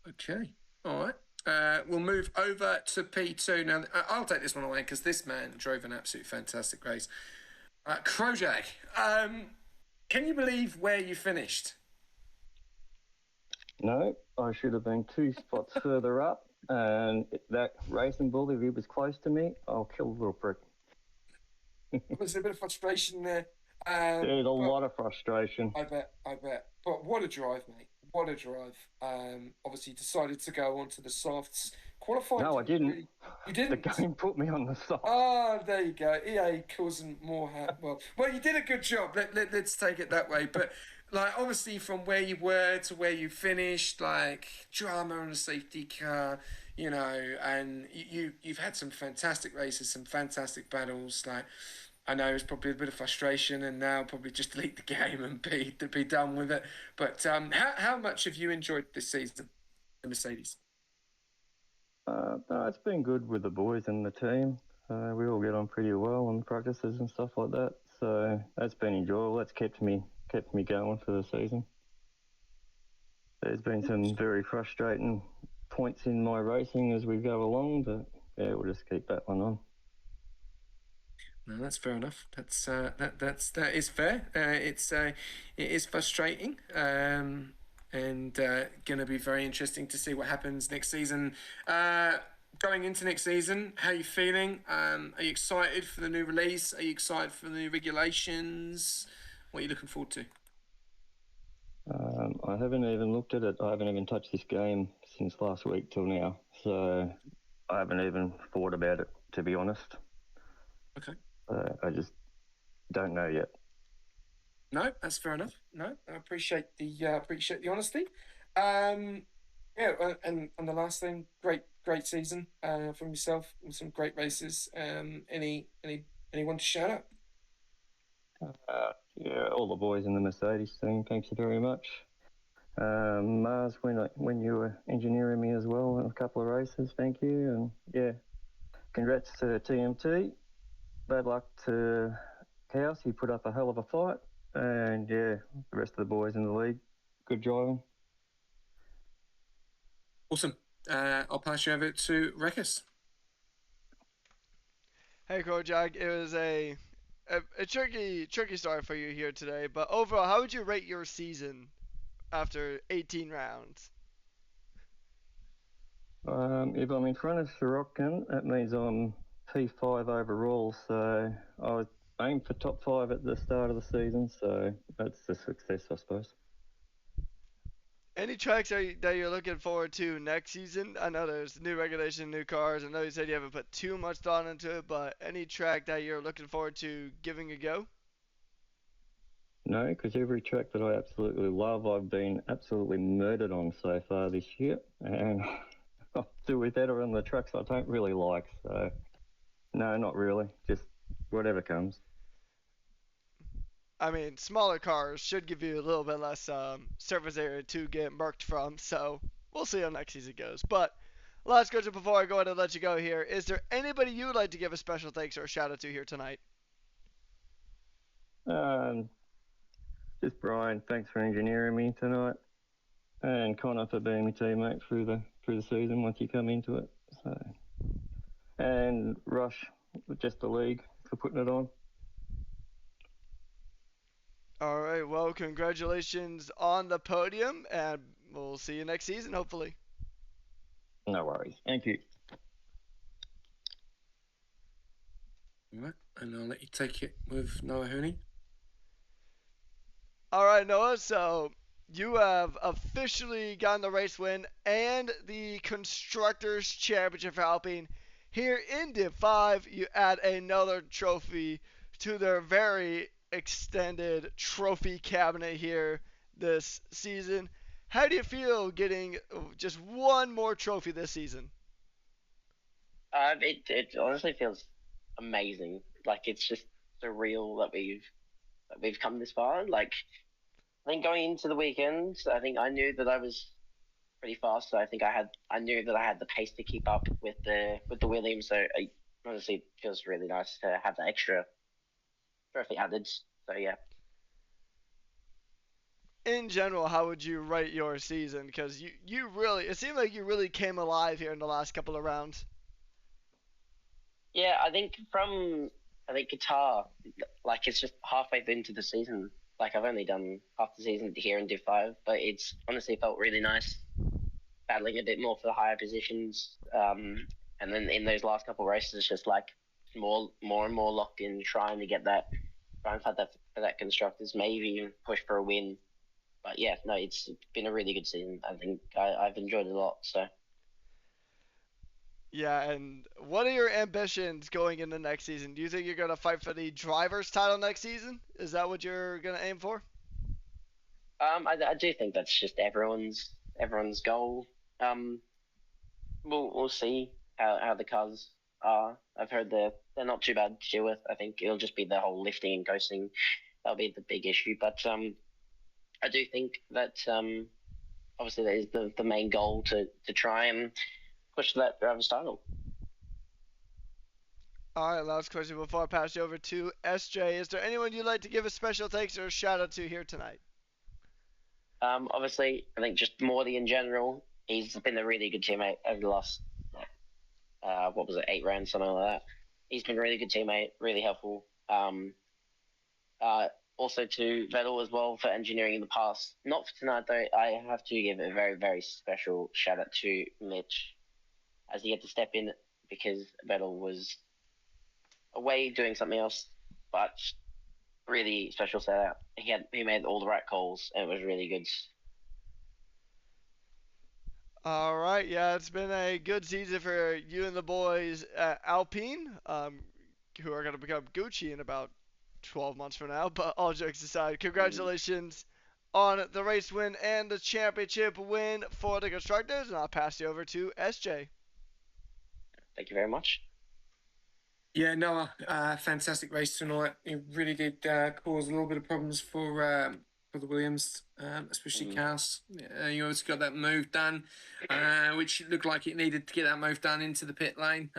Okay, all right. We'll move over to P2 now. I'll take this one away because this man drove an absolute fantastic race. Krojak, can you believe where you finished? No, I should have been 2 spots further up, and that racing bull, if he was close to me, I'll kill the little prick. There's a bit of frustration there. There's a lot of frustration. I bet. But what a drive, mate. What a drive. Obviously, you decided to go onto the softs. Qualified. No, I didn't. Really, you didn't? The game put me on the soft. Oh, there you go. EA causing more well, you did a good job. Let's take it that way. But like, obviously, from where you were to where you finished, like drama on a safety car, you know, and you've had some fantastic races, some fantastic battles. Like, I know it's probably a bit of frustration, and now probably just delete the game and be done with it. But how much have you enjoyed this season, the Mercedes? No, it's been good with the boys and the team. We all get on pretty well on practices and stuff like that. So that's been enjoyable. That's kept me going for the season. There's been some very frustrating points in my racing as we go along, but yeah, we'll just keep that one on. No, that's fair enough. That is fair. It is frustrating, and going to be very interesting to see what happens next season. Going into next season, how are you feeling? Are you excited for the new release? Are you excited for the new regulations? What are you looking forward to? I haven't even looked at it. I haven't even touched this game since last week till now, so I haven't even thought about it, to be honest. Okay. I just don't know yet. No, that's fair enough. No, I appreciate the honesty. Yeah, and the last thing, great season from yourself, and some great races. Anyone to shout out? Yeah, all the boys in the Mercedes team. Thanks very much. Mars, when you were engineering me as well in a couple of races, thank you. And yeah, congrats to TMT. Bad luck to Khaus. He put up a hell of a fight. And yeah, the rest of the boys in the league, good driving. Awesome. I'll pass you over to Rekus. Hey, Kojak, it was a tricky start for you here today, but overall, how would you rate your season after 18 rounds? If I'm in front of Sorokin, that means I'm P5 overall, so I was aimed for top 5 at the start of the season, so that's a success, I suppose. Any tracks that you're looking forward to next season? I know there's new regulation, new cars. I know you said you haven't put too much thought into it, but any track that you're looking forward to giving a go? No, because every track that I absolutely love, I've been absolutely murdered on so far this year, and I'll do it better on the tracks I don't really like, so no, not really, just whatever comes. I mean, smaller cars should give you a little bit less surface area to get murked from, so we'll see how next season goes. But last question before I go ahead and let you go here. Is there anybody you would like to give a special thanks or a shout out to here tonight? Just Brian, thanks for engineering me tonight, and Connor for being my teammate through the season once you come into it. So, and Rush, just the league for putting it on. All right, well, congratulations on the podium, and we'll see you next season, hopefully. No worries. Thank you. All right, and I'll let you take it with Noah Hooney. All right, Noah, so you have officially gotten the race win and the Constructors' Championship for Alpine Here in Div 5, you add another trophy to their very extended trophy cabinet here this season. How do you feel getting just one more trophy this season? It honestly feels amazing. Like it's just surreal that we've come this far. Like I think going into the weekend, I think I knew that I was pretty fast. So I knew that I had the pace to keep up with the Williams. So honestly, it feels really nice to have that extra trophy added. So yeah. In general, how would you rate your season? Because you really, it seemed like you really came alive here in the last couple of rounds. Yeah, I think guitar, like it's just halfway into the season. Like I've only done half the season here in Div 5, but it's honestly felt really nice battling a bit more for the higher positions. And then in those last couple of races, it's just like more and more locked in, trying to get that, trying to fight that for that constructors, maybe even push for a win. But yeah, no, it's been a really good season. I think I've enjoyed it a lot. So. Yeah, and what are your ambitions going into next season? Do you think you're going to fight for the driver's title next season? Is that what you're going to aim for? I do think that's just everyone's goal. We'll see how the cars are. I've heard they're not too bad to deal with. I think it'll just be the whole lifting and coasting. That'll be the big issue. But I do think that obviously that is the main goal to try and push that driver's title. All right, last question before I pass you over to SJ. Is there anyone you'd like to give a special thanks or a shout out to here tonight? Obviously, I think just Morty in general. He's been a really good teammate over the last, what was it, 8 rounds, something like that. He's been a really good teammate, really helpful. Also to Vettel as well for engineering in the past. Not for tonight though. I have to give a very, very special shout out to Mitch as he had to step in because Vettel was away doing something else. But really special shout out. He made all the right calls and it was really good. All right, yeah, it's been a good season for you and the boys at Alpine, who are going to become Gucci in about 12 months from now. But all jokes aside, congratulations on the race win and the championship win for the constructors. And I'll pass you over to SJ. Thank you very much. Yeah, Noah, fantastic race tonight. It really did cause a little bit of problems for the Williams, especially Khaus. You obviously got that move done, which looked like it needed to get that move done into the pit lane.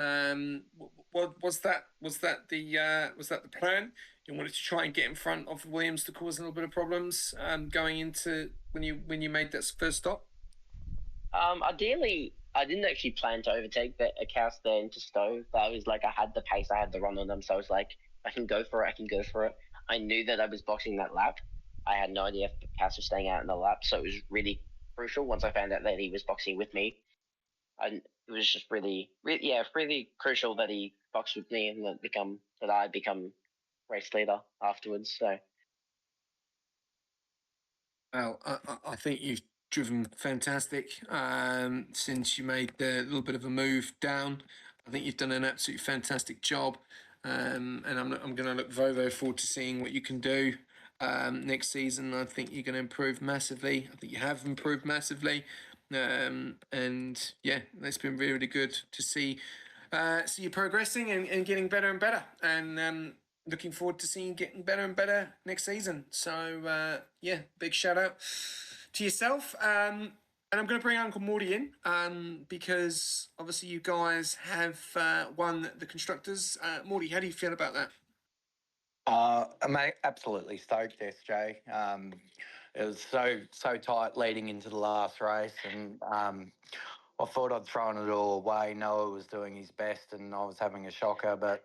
What was that? Was that the plan? You wanted to try and get in front of the Williams to cause a little bit of problems going into when you made that first stop. Ideally, I didn't actually plan to overtake a Khaus there into Stowe. But I was like, I had the pace, I had the run on them, so I was like, I can go for it, I can go for it. I knew that I was boxing that lap. I had no idea if Khaus was staying out in the lap, so it was really crucial once I found out that he was boxing with me. And it was just really crucial that he boxed with me and that I become race leader afterwards. So. Well, I think you've driven fantastic since you made the little bit of a move down. I think you've done an absolutely fantastic job, and I'm going to look very forward to seeing what you can do next season. I think you're going to improve massively. I think you have improved massively, and yeah, it's been really good to see you progressing and getting better and better. And looking forward to seeing you getting better and better next season. So, yeah, big shout out to yourself. And I'm going to bring Uncle Morty in because obviously you guys have won the Constructors. Morty, how do you feel about that? I'm absolutely stoked, SJ. It was so tight leading into the last race, and I thought I'd thrown it all away. Noah was doing his best, and I was having a shocker, but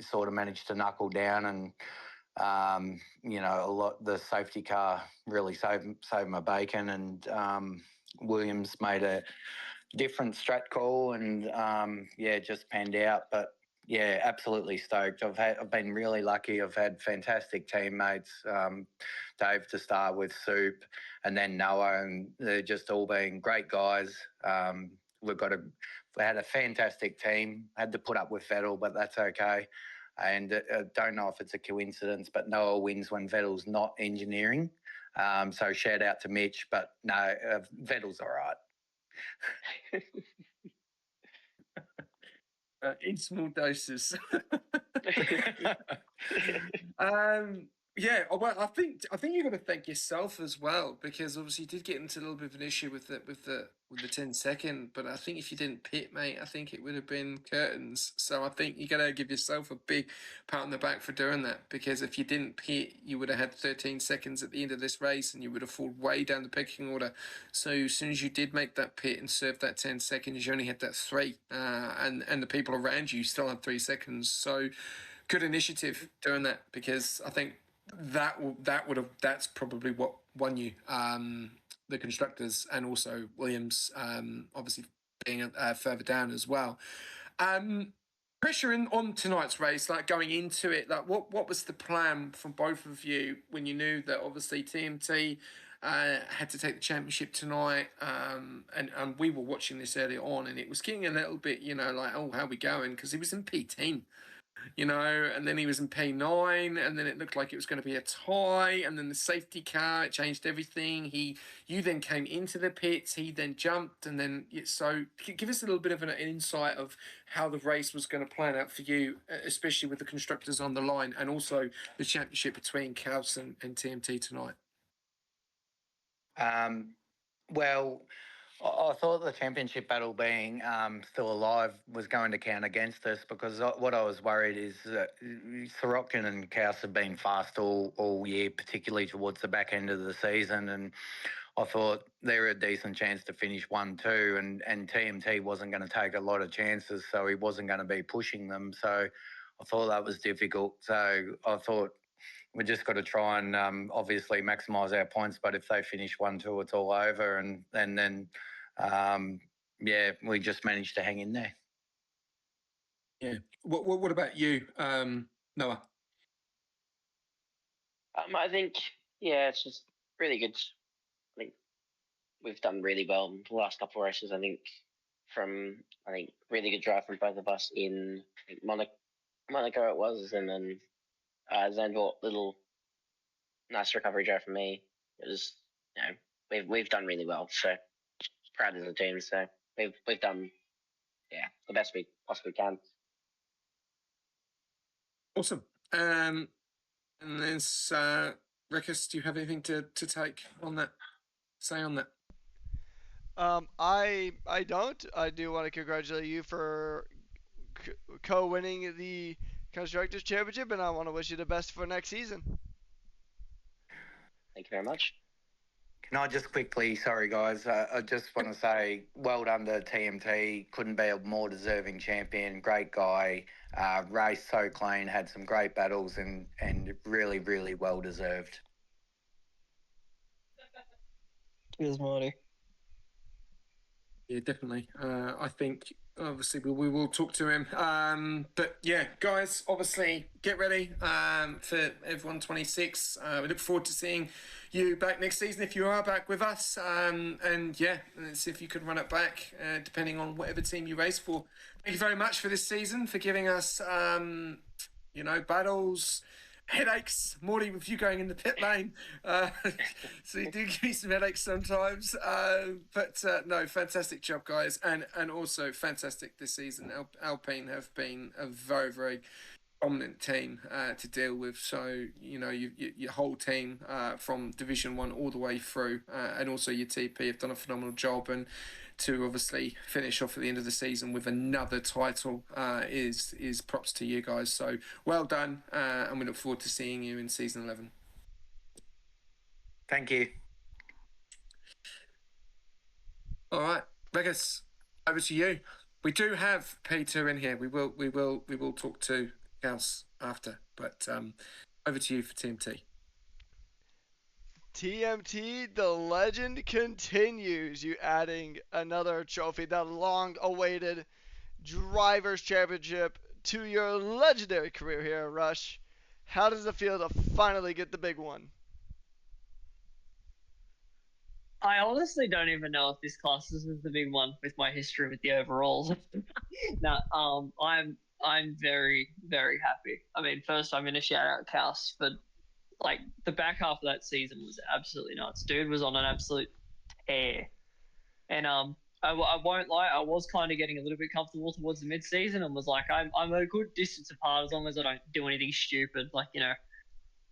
sort of managed to knuckle down, and the safety car really saved my bacon, and Williams made a different strat call, and just panned out, but. Yeah, absolutely stoked. I've been really lucky. I've had fantastic teammates. Dave to start with, Soup, and then Noah, and they're just all been great guys. we had a fantastic team. Had to put up with Vettel, but that's okay. And don't know if it's a coincidence, but Noah wins when Vettel's not engineering. So shout out to Mitch, but no, Vettel's all right. In small doses. Yeah, well, I think you've got to thank yourself as well, because obviously you did get into a little bit of an issue with the 10-second, but I think if you didn't pit, mate, I think it would have been curtains. So I think you got to give yourself a big pat on the back for doing that, because if you didn't pit, you would have had 13 seconds at the end of this race, and you would have fallen way down the pecking order. So as soon as you did make that pit and serve that 10 seconds, you only had that 3, and the people around you still had 3 seconds. So good initiative doing that, because I think that's probably what won you the constructors, and also Williams obviously being further down as well. Pressure on tonight's race, like going into it, like what was the plan from both of you when you knew that obviously TMT had to take the championship tonight, and we were watching this earlier on, and it was getting a little bit, like, oh, how are we going? Because he was in P10. And then he was in P9, and then it looked like it was going to be a tie, and then the safety car, it changed everything. You then came into the pits, he then jumped, and then, so give us a little bit of an insight of how the race was going to plan out for you, especially with the constructors on the line, and also the championship between Khaus and TMT tonight. Well, I thought the championship battle being still alive was going to count against us, because what I was worried is that Sorokin and Khaus have been fast all year, particularly towards the back end of the season, and I thought they were a decent chance to finish 1-2, and TMT wasn't going to take a lot of chances, so he wasn't going to be pushing them. So I thought that was difficult. So I thought we just got to try and obviously maximise our points, but if they finish 1-2, it's all over, and then we just managed to hang in there. Yeah. What about you, Noah? I think, it's just really good. I think we've done really well in the last couple of races. I think really good drive from both of us in Monaco it was, and then Zandvoort, little nice recovery drive from me. It was, we've done really well. So proud as a team. So we've done, the best we possibly can. Awesome. And then, Rikus, do you have anything to take on that? Say on that? I don't. I do want to congratulate you for co-winning the Constructors Championship, and I want to wish you the best for next season. Thank you very much. Can I just quickly, sorry guys, I just want to say well done to TMT. Couldn't be a more deserving champion. Great guy. Raced so clean, had some great battles, and really, really well deserved. Cheers, Marty. Yeah, definitely. I think obviously we will talk to him. But yeah, guys, obviously get ready for F1 26. We look forward to seeing you back next season if you are back with us. And yeah, let's see if you can run it back, depending on whatever team you race for. Thank you very much for this season, for giving us, battles, headaches, Morty, with you going in the pit lane. So you do give me some headaches sometimes. But no, fantastic job, guys. And also fantastic this season. Alpine have been a very, very prominent team to deal with. So, your whole team from Division 1 all the way through, and also your TP have done a phenomenal job. And to obviously finish off at the end of the season with another title is props to you guys. So well done, and we look forward to seeing you in season 11. Thank you. All right, Vegas, over to you. We do have Peter in here. We will talk to Khaus after, but over to you for TMT. TMT, the legend continues. You adding another trophy, that long-awaited Drivers' Championship, to your legendary career here at Rush. How does it feel to finally get the big one? I honestly don't even know if this classes as the big one with my history with the overalls. No, I'm very very happy. I mean, first I'm going to shout out Khaus for like the back half of that season was absolutely nuts. Dude was on an absolute tear, and I won't lie, I was kind of getting a little bit comfortable towards the mid season and was like, I'm a good distance apart as long as I don't do anything stupid. Like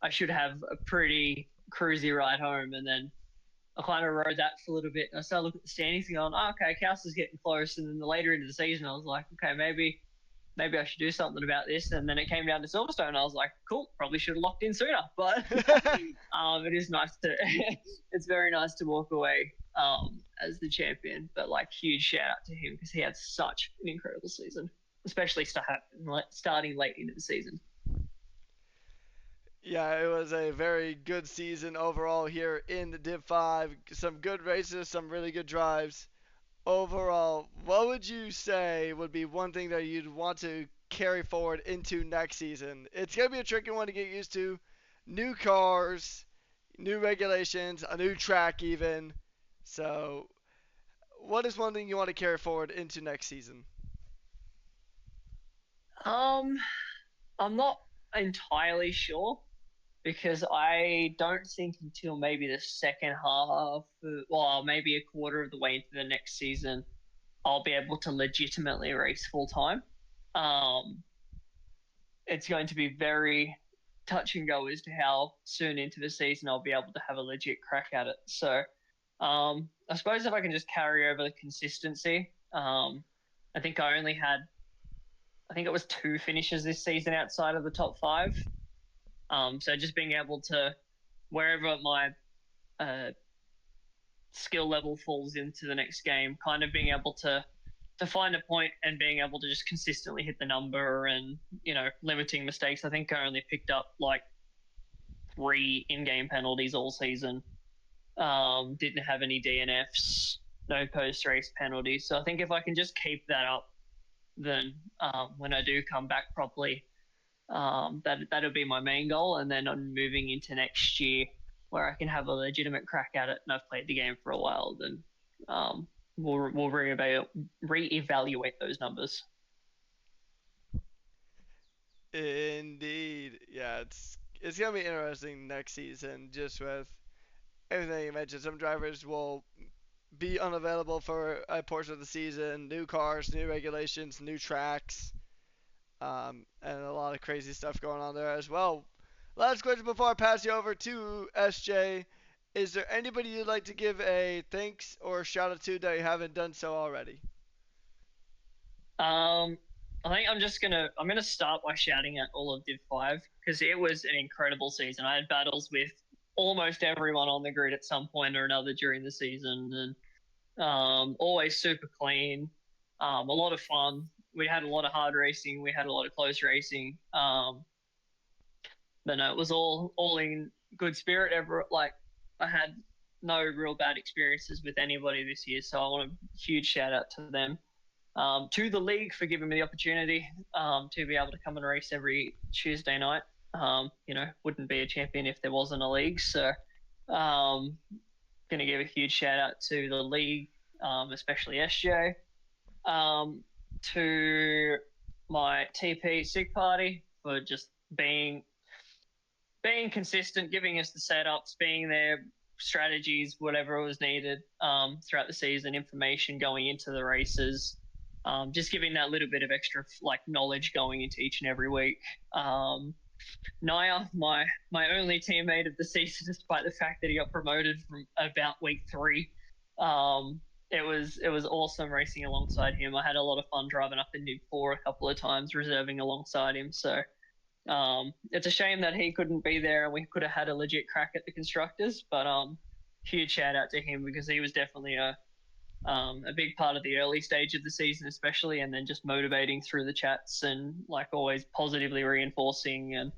I should have a pretty cruisy ride home, and then I kind of rode that for a little bit. And I started looking at the standings and going, oh, okay, Khaus is getting close. And then the later into the season, I was like, okay, maybe I should do something about this. And then it came down to Silverstone. And I was like, cool, probably should have locked in sooner. But it is nice to, it's very nice to walk away as the champion. But like, huge shout out to him because he had such an incredible season, especially starting late into the season. Yeah, it was a very good season overall here in the Div 5. Some good races, some really good drives. Overall, what would you say would be one thing that you'd want to carry forward into next season? It's going to be a tricky one to get used to. New cars, new regulations, a new track, even. So, what is one thing you want to carry forward into next season? I'm not entirely sure because I don't think until maybe the second half, well, maybe a quarter of the way into the next season, I'll be able to legitimately race full time. It's going to be very touch and go as to how soon into the season I'll be able to have a legit crack at it. So, I suppose if I can just carry over the consistency, I think I think it was 2 finishes this season outside of the top 5. So just being able to, wherever my skill level falls into the next game, kind of being able to find a point and being able to just consistently hit the number and limiting mistakes. I think I only picked up like 3 in-game penalties all season. Didn't have any DNFs, no post-race penalties. So I think if I can just keep that up, then when I do come back properly, that'll be my main goal. And then I'm moving into next year where I can have a legitimate crack at it and I've played the game for a while, then we'll reevaluate those numbers. Indeed. Yeah, it's going to be interesting next season just with everything you mentioned. Some drivers will be unavailable for a portion of the season. New cars, new regulations, new tracks, and a lot of crazy stuff going on there as well. Last question before I pass you over to SJ. Is there anybody you'd like to give a thanks or shout out to that you haven't done so already? I think I'm gonna start by shouting at all of Div 5 because it was an incredible season. I had battles with almost everyone on the grid at some point or another during the season, and always super clean. A lot of fun. We had a lot of hard racing. We had a lot of close racing. But no, it was all in good spirit. I had no real bad experiences with anybody this year, so I want a huge shout out to them. To the league for giving me the opportunity to be able to come and race every Tuesday night. Wouldn't be a champion if there wasn't a league. So, going to give a huge shout out to the league, especially SJ. To my TP SIG party for just being consistent, giving us the setups, being there, strategies, whatever was needed throughout the season, information going into the races. Just giving that little bit of extra knowledge going into each and every week. Naya, my only teammate of the season, despite the fact that he got promoted from about week 3. It was awesome racing alongside him. I had a lot of fun driving up in Div 4 a couple of times, reserving alongside him. So it's a shame that he couldn't be there and we could have had a legit crack at the constructors. But huge shout out to him because he was definitely a big part of the early stage of the season, especially, and then just motivating through the chats and always positively reinforcing and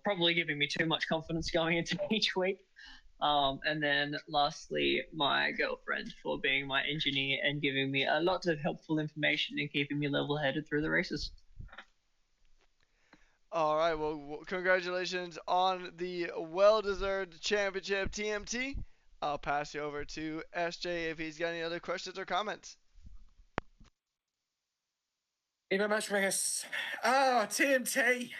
probably giving me too much confidence going into each week. And then lastly, my girlfriend for being my engineer and giving me a lot of helpful information and keeping me level-headed through the races. All right, well, congratulations on the well-deserved championship, TMT. I'll pass you over to SJ if he's got any other questions or comments. Thank you very much, Marcus. Oh, TMT.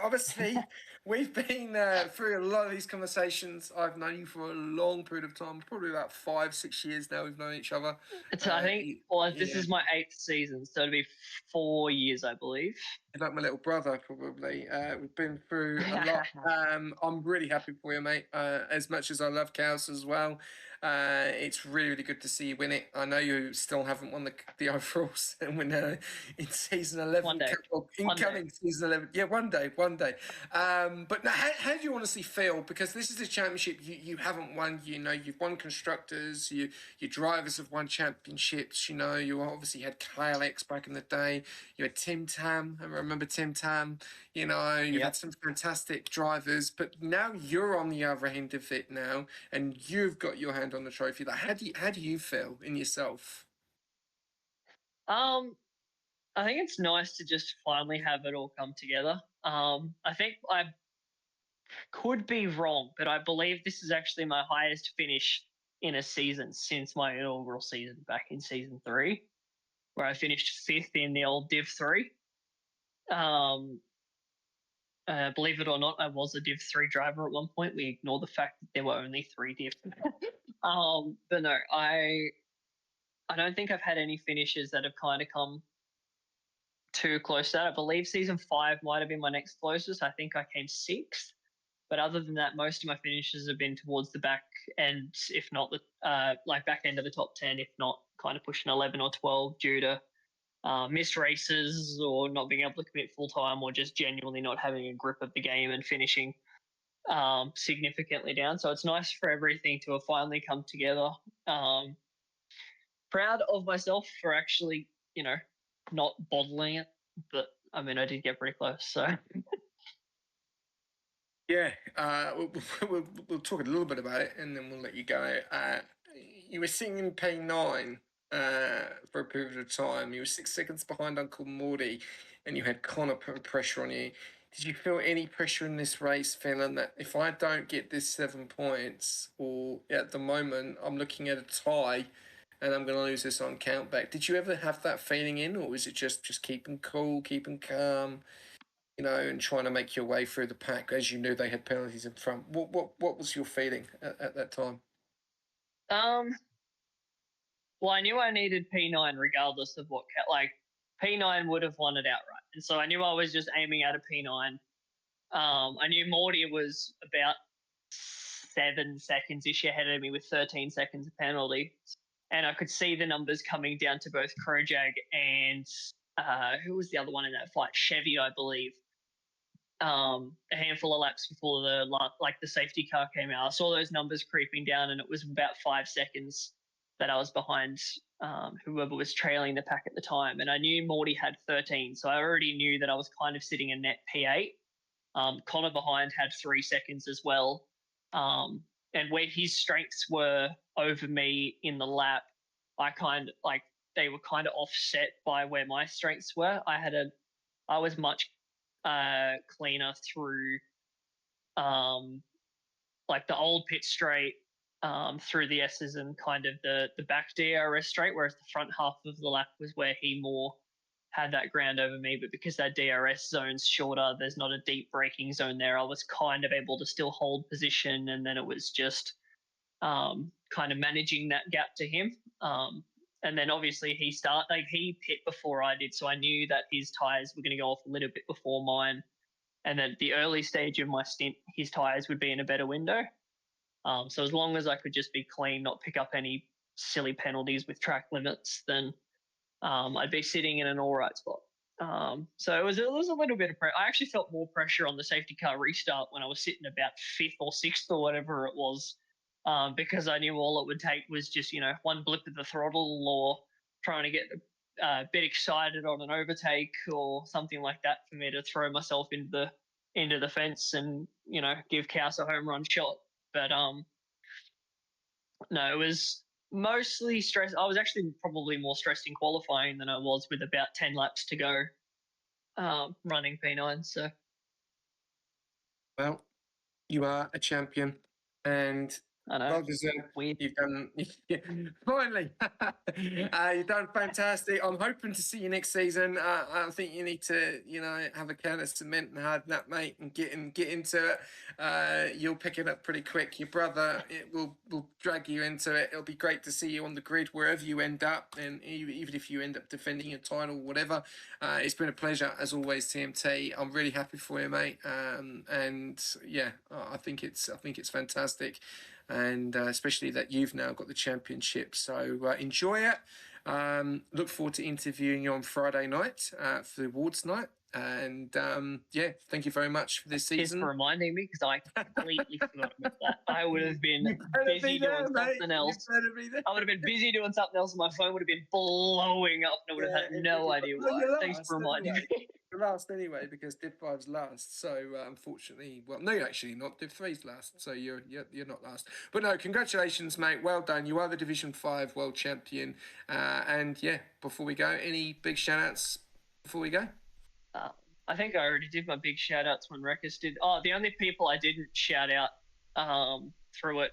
Obviously, we've been through a lot of these conversations. I've known you for a long period of time, probably about 5-6 years now. We've known each other. It's, I think, this yeah. is my 8th season, so it'll be 4 years, I believe. You're like my little brother, probably. We've been through a lot. I'm really happy for you, mate. As much as I love Khaus as well, it's really, really good to see you win it. I know you still haven't won the overalls, and we're now in season 11. One day. Incoming season 11. Yeah, one day. But now, how do you honestly feel? Because this is a championship you haven't won. You know, you've won constructors. Your drivers have won championships. You know, you obviously had KLX back in the day. You had Tim Tam. I remember Tim Tam. You know, you had some fantastic drivers. But now you're on the other end of it now, and you've got your hand on the trophy. Like, how do you feel in yourself? I think it's nice to just finally have it all come together. I think I could be wrong, but I believe this is actually my highest finish in a season since my inaugural season back in season 3, where I finished 5th in the old Div 3. Believe it or not, I was a Div 3 driver at one point. We ignore the fact that there were only 3 Div. But no, I don't think I've had any finishes that have kind of come too close to that. I believe season 5 might have been my next closest. I think I came 6th. But other than that, most of my finishes have been towards the back end, if not the back end of the top 10, if not kind of pushing 11 or 12 due to missed races or not being able to commit full time, or just genuinely not having a grip of the game and finishing significantly down. So it's nice for everything to have finally come together. Proud of myself for actually, not bottling it, but I mean, I did get pretty close. So. Yeah, we'll talk a little bit about it, and then we'll let you go. You were sitting in P9 for a period of time. You were 6 seconds behind Uncle Morty, and you had Connor putting pressure on you. Did you feel any pressure in this race, feeling that if I don't get this 7 points, or at the moment I'm looking at a tie, and I'm going to lose this on countback? Did you ever have that feeling in, or was it just keeping cool, keeping calm? And trying to make your way through the pack as you knew they had penalties in front. What was your feeling at that time? Well, I knew I needed P9 regardless of what, P9 would have won it outright. And so I knew I was just aiming at a P9. I knew Morty was about 7 seconds-ish ahead of me with 13 seconds of penalty. And I could see the numbers coming down to both Krojag and who was the other one in that fight? Chevy, I believe. A handful of laps before the safety car came out. I saw those numbers creeping down, and it was about 5 seconds that I was behind whoever was trailing the pack at the time. And I knew Morty had 13, so I already knew that I was kind of sitting in net P8. Connor behind had 3 seconds as well. And where his strengths were over me in the lap, they were kind of offset by where my strengths were. I was much cleaner through the old pit straight, through the S's and kind of the back DRS straight, whereas the front half of the lap was where he more had that ground over me. But because that DRS zone's shorter, there's not a deep braking zone there, I was kind of able to still hold position, and then it was just kind of managing that gap to him. And then obviously he pit before I did, so I knew that his tyres were going to go off a little bit before mine. And then the early stage of my stint, his tyres would be in a better window. So as long as I could just be clean, not pick up any silly penalties with track limits, then I'd be sitting in an all right spot. So it was a little bit of pressure. I actually felt more pressure on the safety car restart when I was sitting about 5th or 6th or whatever it was. Because I knew all it would take was just, one blip of the throttle, or trying to get a bit excited on an overtake or something like that for me to throw myself into the fence and, give Khaus a home run shot. But no, it was mostly stress. I was actually probably more stressed in qualifying than I was with about 10 laps to go running P9. So, well, you are a champion, and I know. Well deserved. Weird. You've done finally. You've done fantastic. I'm hoping to see you next season. I think you need to, have a can of cement and hard nut, mate, and get into it. You'll pick it up pretty quick. Your brother, it will drag you into it. It'll be great to see you on the grid wherever you end up, and even if you end up defending your title, whatever. It's been a pleasure as always, TMT. I'm really happy for you, mate. And yeah, I think it's fantastic. And especially that you've now got the championship. So enjoy it. Look forward to interviewing you on Friday night for the awards night. And yeah, thank you very much for this Thanks season. for reminding me, because I completely forgot about that. I would have been busy doing something else. I would have been busy doing something else, and my phone would have been blowing up, and I would have had no idea why. Thanks for reminding me. You're last anyway, because Div 5's last. So unfortunately, well, no, actually not. Div 3's last. So you're not last. But no, congratulations, mate. Well done. You are the Division 5 world champion. And yeah, before we go, any big shout outs before we go? I think I already did my big shout outs when Rekus did. Oh, the only people I didn't shout out through it,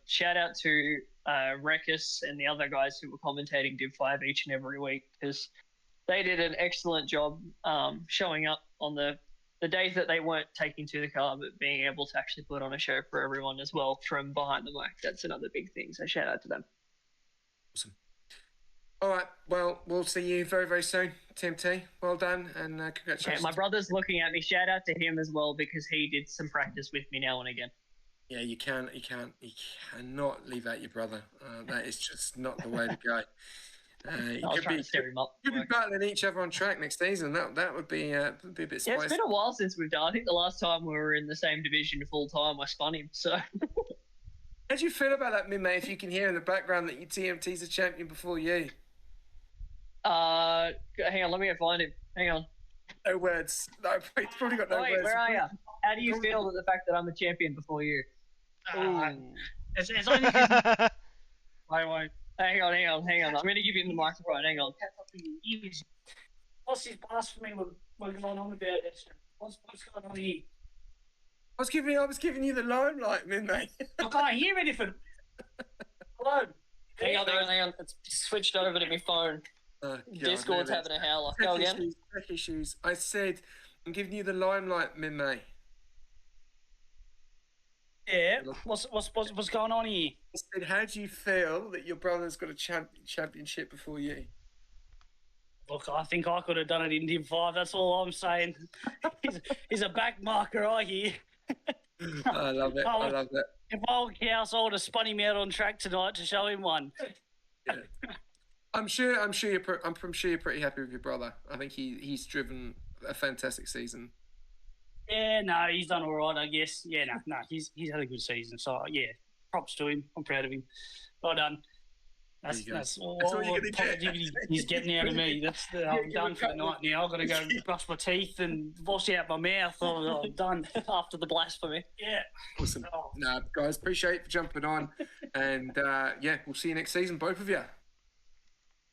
shout out to Rekus and the other guys who were commentating Div 5 each and every week, because they did an excellent job showing up on the days that they weren't taking to the car, but being able to actually put on a show for everyone as well from behind the mic. That's another big thing. So shout out to them. Awesome. All right. Well, we'll see you very, very soon, TMT. Well done, and congratulations. Yeah, my brother's looking at me. Shout out to him as well, because he did some practice with me now and again. Yeah, you cannot leave out your brother. That is just not the way to go. I was trying to stir him up. You'd be battling each other on track next season. That would be a bit spicy. Yeah, it's been a while since we've done. I think the last time we were in the same division full time, I spun him. So. How do you feel about that, Mime? If you can hear in the background that your TMT's a champion before you. Hang on, let me go find him. Hang on. No words. No, he's probably got no words. Where are you? How do you feel at the fact that I'm a champion before you? It's only because I won't. Hang on. I'm going to give you the microphone. Hang on. What's this blasphemy we're going on about this? What's going on here? I was giving you the limelight, Mime. I can't hear anything. Hello. Hang on. It's switched over to my phone. God, Discord's having a howler. Go again. Tech issues. I said, I'm giving you the limelight, Mime. Yeah. What's going on here? I said, how do you feel that your brother's got a championship before you? Look, I think I could have done it in Div 5. That's all I'm saying. He's a back marker, I hear. I love it. I love it. If old Khaus, I would have spun him out on track tonight to show him one. Yeah. I'm sure you're pretty happy with your brother. I think he's driven a fantastic season. Yeah, no, he's done all right, I guess. Yeah, no, he's had a good season. So yeah, props to him. I'm proud of him. Well done. That's all the positivity he's getting out of me. I'm done for the night now. I've got to go brush my teeth and wash out my mouth. I'm done after the blasphemy. Yeah. Awesome. No, guys, appreciate you for jumping on. And yeah, we'll see you next season, both of you.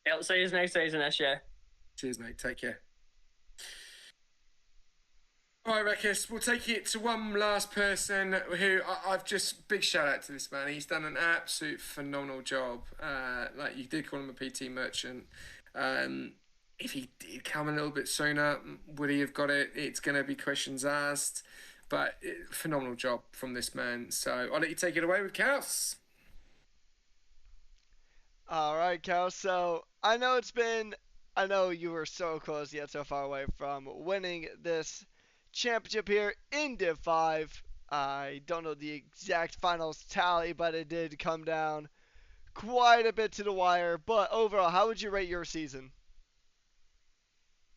Yeah, we'll see you next season, SJ. Cheers, mate. Take care. All right, Rekus, we'll take it to one last person who I've just, big shout out to this man. He's done an absolute phenomenal job. Like you did call him a PT merchant. If he did come a little bit sooner, would he have got it? It's going to be questions asked. But phenomenal job from this man. So I'll let you take it away with Khaus. All right, Cal. So I know you were so close yet so far away from winning this championship here in Div 5. I don't know the exact finals tally, but it did come down quite a bit to the wire. But overall, how would you rate your season?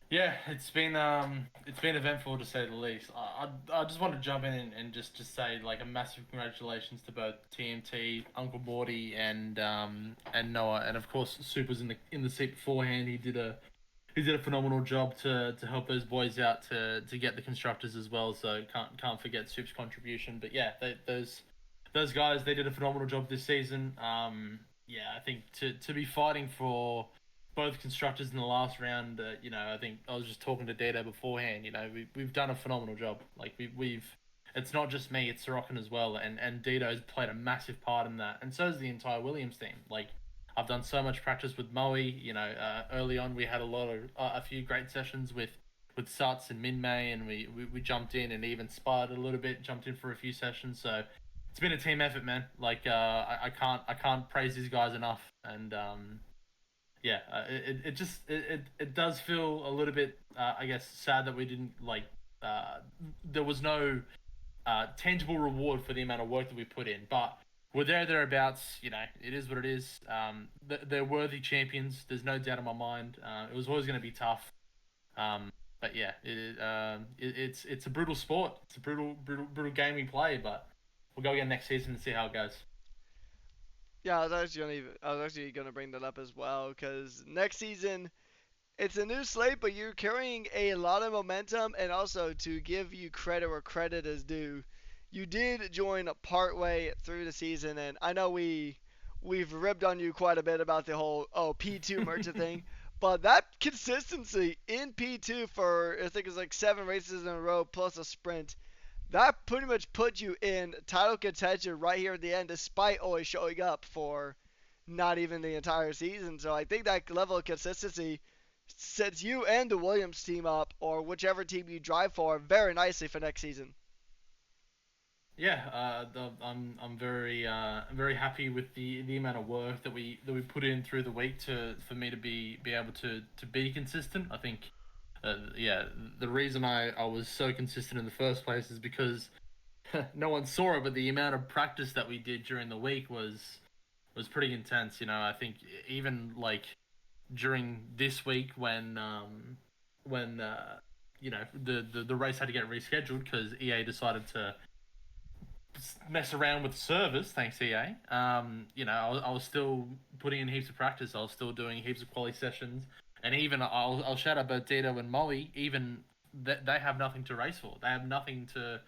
Yeah, it's been eventful to say the least. I just want to jump in and just say like a massive congratulations to both TMT, Uncle Morty, and Noah, and of course Super's in the seat beforehand. He did a phenomenal job to help those boys out to get the constructors as well. So can't forget Super's contribution. But yeah, those guys, they did a phenomenal job this season. Yeah, I think to be fighting for both constructors in the last round, I think I was just talking to Dado beforehand. We've done a phenomenal job. Like we've it's not just me, it's Sorokin as well, and Dito's played a massive part in that, and so has the entire Williams team. Like, I've done so much practice with Moe. Early on we had a few great sessions with Suts and Min-Mei, and we jumped in and even sparred a little bit, jumped in for a few sessions. So it's been a team effort, man. Like, I can't praise these guys enough, and it does feel a little bit, I guess, sad that we didn't there was no tangible reward for the amount of work that we put in, but we're thereabouts. It is what it is. They're worthy champions. There's no doubt in my mind. It was always going to be tough. But yeah, it's a brutal sport. It's a brutal game we play. But we'll go again next season and see how it goes. Yeah, I was actually gonna bring that up as well, because next season it's a new slate, but you're carrying a lot of momentum, and also to give you credit where credit is due, you did join partway through the season, and I know we've ribbed on you quite a bit about the whole P2 merchant thing, but that consistency in P2 for I think it's like 7 races in a row plus a sprint, that pretty much put you in title contention right here at the end, despite always showing up for not even the entire season. So I think that level of consistency sets you and the Williams team up, or whichever team you drive for, very nicely for next season. Yeah, I'm very happy with the amount of work that we put in through the week for me to be able to be consistent. I think, the reason I was so consistent in the first place is because no one saw it, but the amount of practice that we did during the week was pretty intense. I think even like during this week when the race had to get rescheduled because EA decided to mess around with the servers, thanks EA. I was still putting in heaps of practice. I was still doing heaps of quality sessions, and even I'll shout out both Dito and Molly. Even they have nothing to race for. They have nothing to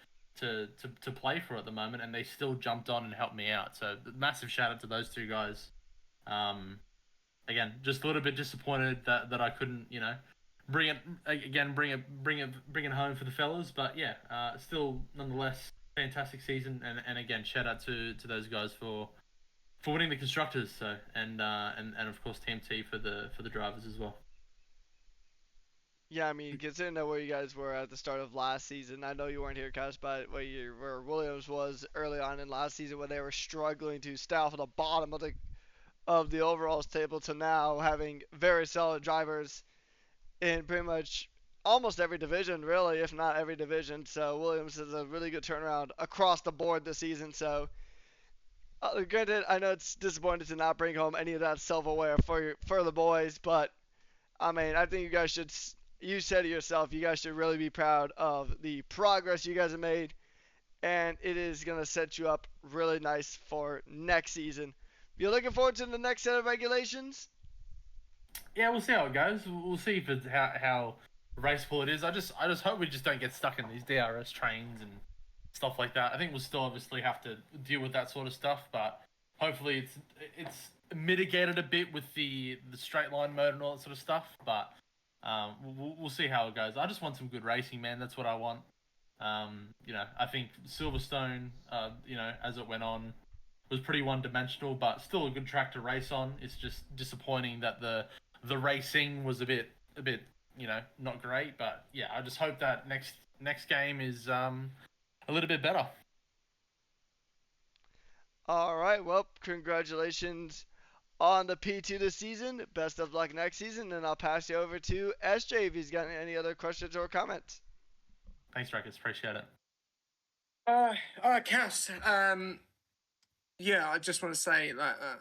play for at the moment, and they still jumped on and helped me out. So massive shout out to those two guys. Again, just a little bit disappointed that I couldn't, bring it home for the fellas. But yeah, still nonetheless fantastic season, and again, shout out to those guys for winning the constructors. So and of course Team T for the drivers as well. Yeah, I mean, considering that where you guys were at the start of last season, I know you weren't here, Khaus, but where Williams was early on in last season, when they were struggling to stay off at the bottom of the overalls table, to now having very solid drivers in pretty much almost every division, really, if not every division. So Williams is a really good turnaround across the board this season. So granted, I know it's disappointing to not bring home any of that silverware for the boys, but I mean, I think you guys should. You said it yourself. You guys should really be proud of the progress you guys have made, and it is gonna set you up really nice for next season. You're looking forward to the next set of regulations? Yeah, we'll see how it goes. We'll see if it's how raceable it is. I just hope we just don't get stuck in these DRS trains and stuff like that. I think we'll still obviously have to deal with that sort of stuff, but hopefully it's mitigated a bit with the straight line mode and all that sort of stuff. But we'll see how it goes. I just want some good racing, man. That's what I want. I think Silverstone, as it went on, was pretty one-dimensional, but still a good track to race on. It's just disappointing that the racing was a bit not great. But yeah, I just hope that next game is a little bit better. All right. Well, congratulations on the P2 this season. Best of luck next season, and I'll pass you over to SJ if he's got any other questions or comments. Thanks, Records. Appreciate it. All right, Khaus. Yeah, I just want to say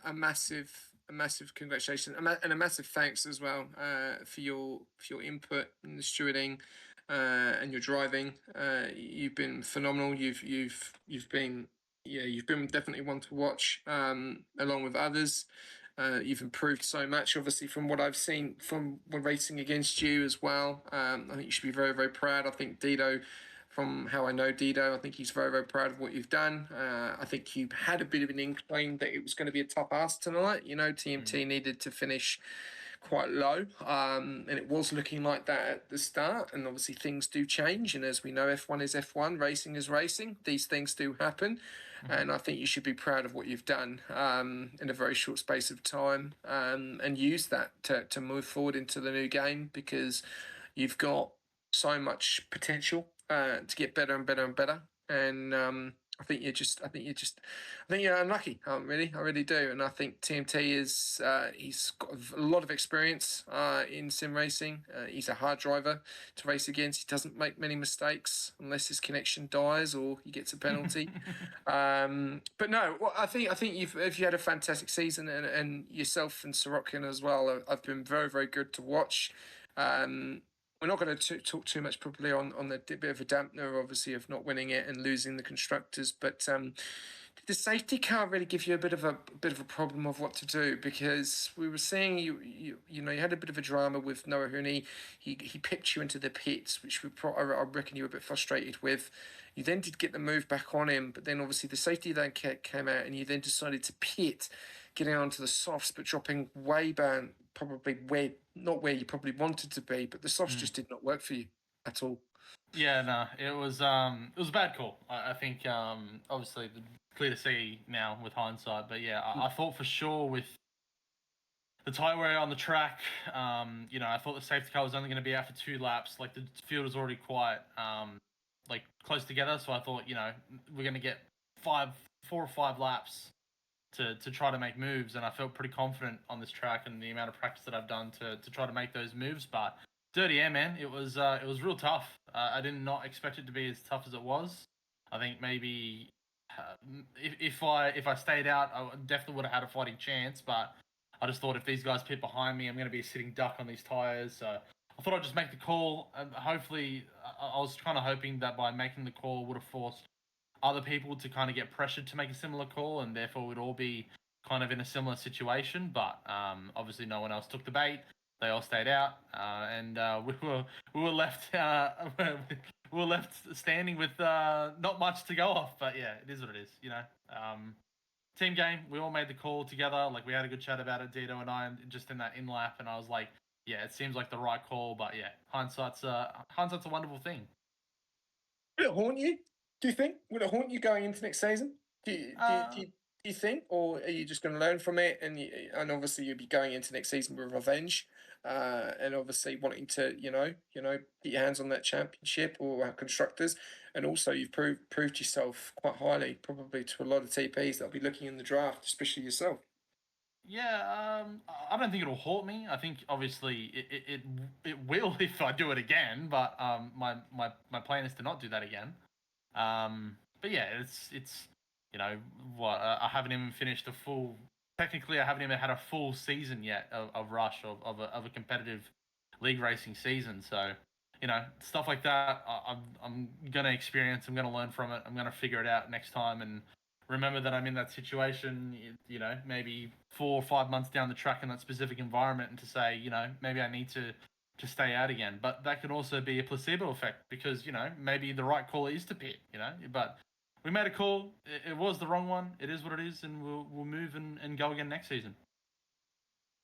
a massive congratulations and a massive thanks as well for your input in the stewarding and your driving. You've been phenomenal. You've been definitely one to watch along with others. You've improved so much, obviously, from what I've seen from when racing against you as well. I think you should be very, very proud. I think Dito, from how I know Dito, I think he's very, very proud of what you've done. I think you had a bit of an inkling that it was going to be a tough ask tonight. TMT needed to finish quite low, and it was looking like that at the start. And obviously things do change, and as we know, F1 is F1, racing is racing. These things do happen, and I think you should be proud of what you've done in a very short space of time, and use that to move forward into the new game, because you've got so much potential to get better and better and better. And I think you're unlucky. I really do. And I think TMT is he's got a lot of experience in sim racing. He's a hard driver to race against. He doesn't make many mistakes unless his connection dies or he gets a penalty. But no, well, I think if you had a fantastic season, and yourself and Sorokin as well have been very, very good to watch. We're not going to talk too much probably on the bit of a dampener, obviously, of not winning it and losing the constructors. But did the safety car really give you a bit of a problem of what to do? Because we were seeing you had a bit of a drama with Noah Huni. He pipped you into the pits, which I reckon you were a bit frustrated with. You then did get the move back on him, but then obviously the safety then came out, and you then decided to pit, getting onto the softs, but dropping way down, probably not where you probably wanted to be, but the softs just did not work for you at all. Yeah, no, it was a bad call. I think obviously clear to see now with hindsight, but yeah, I thought for sure with the tyre wear on the track, I thought the safety car was only going to be out for 2 laps. Like the field was already quite close together, so I thought we're going to get 4 or 5 laps to try to make moves, and I felt pretty confident on this track and the amount of practice that I've done to try to make those moves. But dirty air, man, it was real tough. I did not expect it to be as tough as it was. I think maybe if I stayed out, I definitely would have had a fighting chance. But I just thought if these guys pit behind me, I'm going to be a sitting duck on these tires. So I thought I'd just make the call, and hopefully, I was kind of hoping that by making the call would have forced other people to kind of get pressured to make a similar call, and therefore we'd all be kind of in a similar situation. But obviously, no one else took the bait. They all stayed out, and we were left we were left standing with not much to go off. But yeah, it is what it is. Team game. We all made the call together. Like we had a good chat about it, Dito and I, just in that in lap, and I was like, yeah, it seems like the right call. But yeah, hindsight's a wonderful thing. Will it haunt you? Do you think? Will it haunt you going into next season? Do you think, or are you just going to learn from it? And obviously you'll be going into next season with revenge, and obviously wanting to get your hands on that championship or constructors, and also you've proved yourself quite highly, probably to a lot of TPs that'll be looking in the draft, especially yourself. Yeah, I don't think it'll haunt me. I think obviously it will if I do it again, but my plan is to not do that again. But yeah, it's what I haven't even finished a full. Technically, I haven't even had a full season yet of Rush of a competitive league racing season. So stuff like that, I'm gonna experience. I'm gonna learn from it. I'm gonna figure it out next time and remember that I'm in that situation. Maybe 4 or 5 months down the track in that specific environment, and to say maybe I need to stay out again. But that could also be a placebo effect because maybe the right call is to pit. But we made a call. It was the wrong one. It is what it is, and we'll move and go again next season.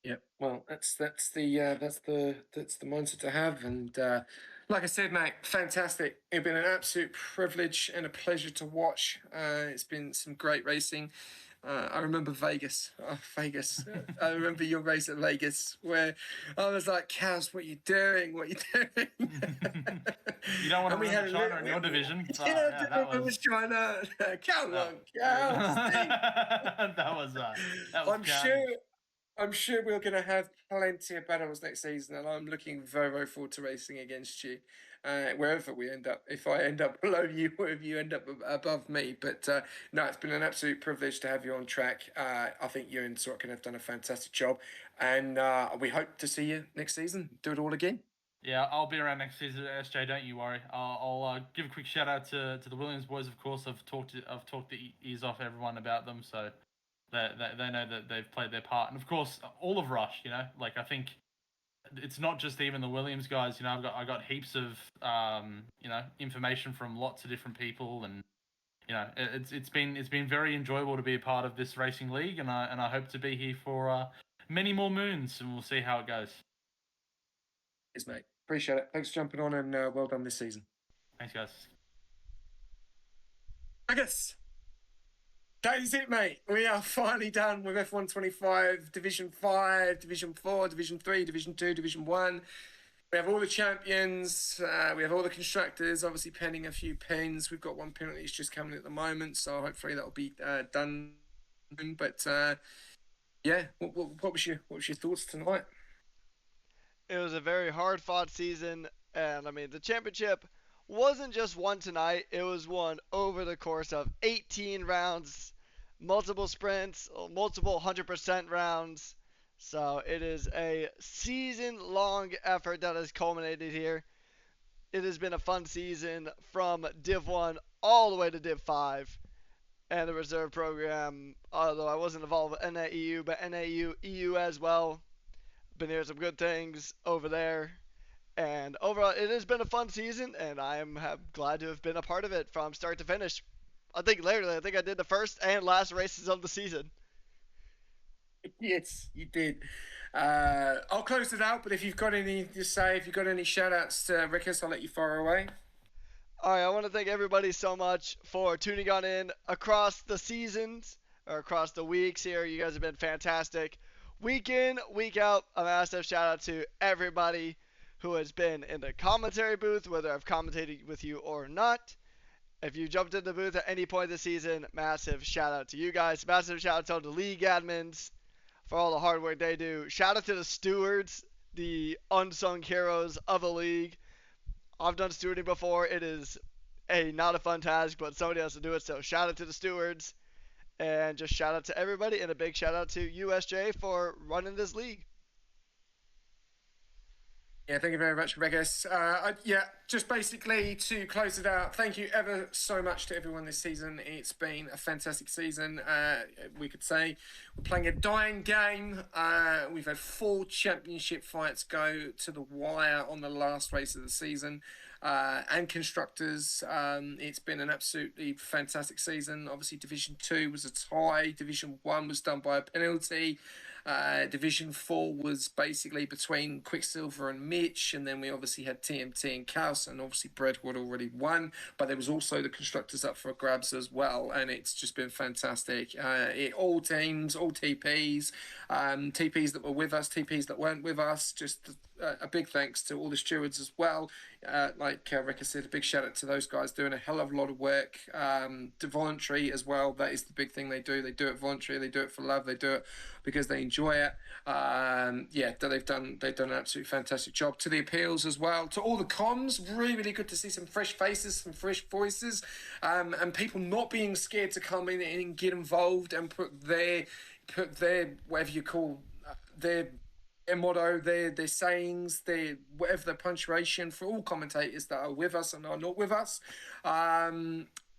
Yeah, well, that's the mindset to have, and like I said, mate, fantastic. It's been an absolute privilege and a pleasure to watch. It's been some great racing. I remember Vegas. Oh, Vegas. I remember your race at Vegas where I was like, Khaus, what are you doing? What are you doing? You don't want to run China in your division. I was trying to. Come on, Khaus. That was I'm sure we're going to have plenty of battles next season, and I'm looking very, very forward to racing against you, wherever we end up. If I end up below you, or if you end up above me. But no, it's been an absolute privilege to have you on track. I think you and Sorokin have done a fantastic job, and we hope to see you next season. Do it all again. Yeah, I'll be around next season, SJ. Don't you worry. I'll give a quick shout out to the Williams boys. Of course, I've talked the ears off everyone about them, so they know that they've played their part. And of course, all of Rush. I think it's not just even the Williams guys. I got heaps of information from lots of different people, and it's been very enjoyable to be a part of this racing league, and I hope to be here for many more moons, and we'll see how it goes. Yes, mate. Appreciate it. Thanks for jumping on, and well done this season. Thanks, guys. I guess that is it, mate. We are finally done with F1 25, Division 5, Division 4, Division 3, Division 2, Division 1. We have all the champions. We have all the constructors, obviously pending a few pins. We've got one penalty that's just coming at the moment, so hopefully that'll be done. But yeah, what was your thoughts tonight? It was a very hard-fought season, and I mean the championship wasn't just won tonight. It was won over the course of 18 rounds, multiple sprints, multiple 100% rounds. So it is a season-long effort that has culminated here. It has been a fun season from Div 1 all the way to Div 5 and the reserve program, although I wasn't involved with NAEU, but NAU, EU as well. Been hearing some good things over there. And overall, it has been a fun season, and I am glad to have been a part of it from start to finish. I think I did the first and last races of the season. Yes, you did. I'll close it out, but if you've got any to say, if you've got any shout-outs to Rickus, I'll let you fire away. All right, I want to thank everybody so much for tuning on in across the seasons, or across the weeks here. You guys have been fantastic. Week in, week out, a massive shout-out to everybody who has been in the commentary booth, whether I've commentated with you or not. If you jumped in the booth at any point this season, massive shout-out to you guys. Massive shout-out to all the league admins for all the hard work they do. Shout out to the stewards, the unsung heroes of the league. I've done stewarding before. It is not a fun task, but somebody has to do it. So shout out to the stewards, and just shout out to everybody, and a big shout out to USJ for running this league. Yeah, thank you very much, Rebecca. Just basically to close it out, thank you ever so much to everyone this season. It's been a fantastic season. We could say we're playing a dying game. We've had 4 championship fights go to the wire on the last race of the season. And constructors. It's been an absolutely fantastic season. Obviously, Division 2 was a tie. Division 1 was done by a penalty. Division 4 was basically between Quicksilver and Mitch, and then we obviously had TMT and Khaus, and obviously Breadwood already won, but there was also the constructors up for grabs as well, and it's just been fantastic. All teams, all TPs, TPs that were with us, TPs that weren't with us, just a big thanks to all the stewards as well. Like Ricka said, a big shout out to those guys doing a hell of a lot of work. The voluntary as well, that is the big thing they do. They do it voluntary, they do it for love, they do it because they enjoy it. They've done an absolutely fantastic job. To the appeals as well, to all the comms, really good to see some fresh faces, some fresh voices, and people not being scared to come in and get involved and put their whatever you call their motto, their sayings, their whatever the punctuation for all commentators that are with us and are not with us.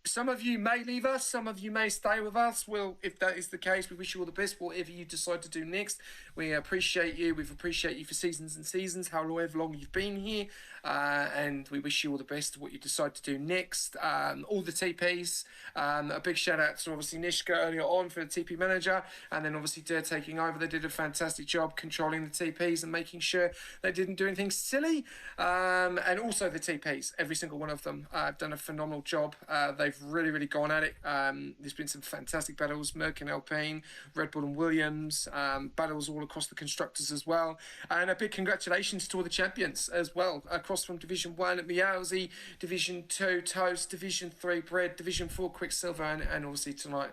Some of you may leave us, some of you may stay with us. Well, if that is the case, we wish you all the best, whatever you decide to do next. We appreciate you. We've appreciated you for seasons and seasons, however long you've been here. And we wish you all the best of what you decide to do next. All the TPs. A big shout out to obviously Nishka earlier on for the TP manager. And then obviously Dare taking over. They did a fantastic job controlling the TPs and making sure they didn't do anything silly. And also the TPs, every single one of them have done a phenomenal job. They've really gone at it. There's been some fantastic battles, Merck and Alpine, Red Bull and Williams, battles all across the constructors as well. And a big congratulations to all the champions as well, across from Division 1 at Meowsy, Division 2 Toast, Division 3 Bread, Division 4 Quicksilver, and obviously tonight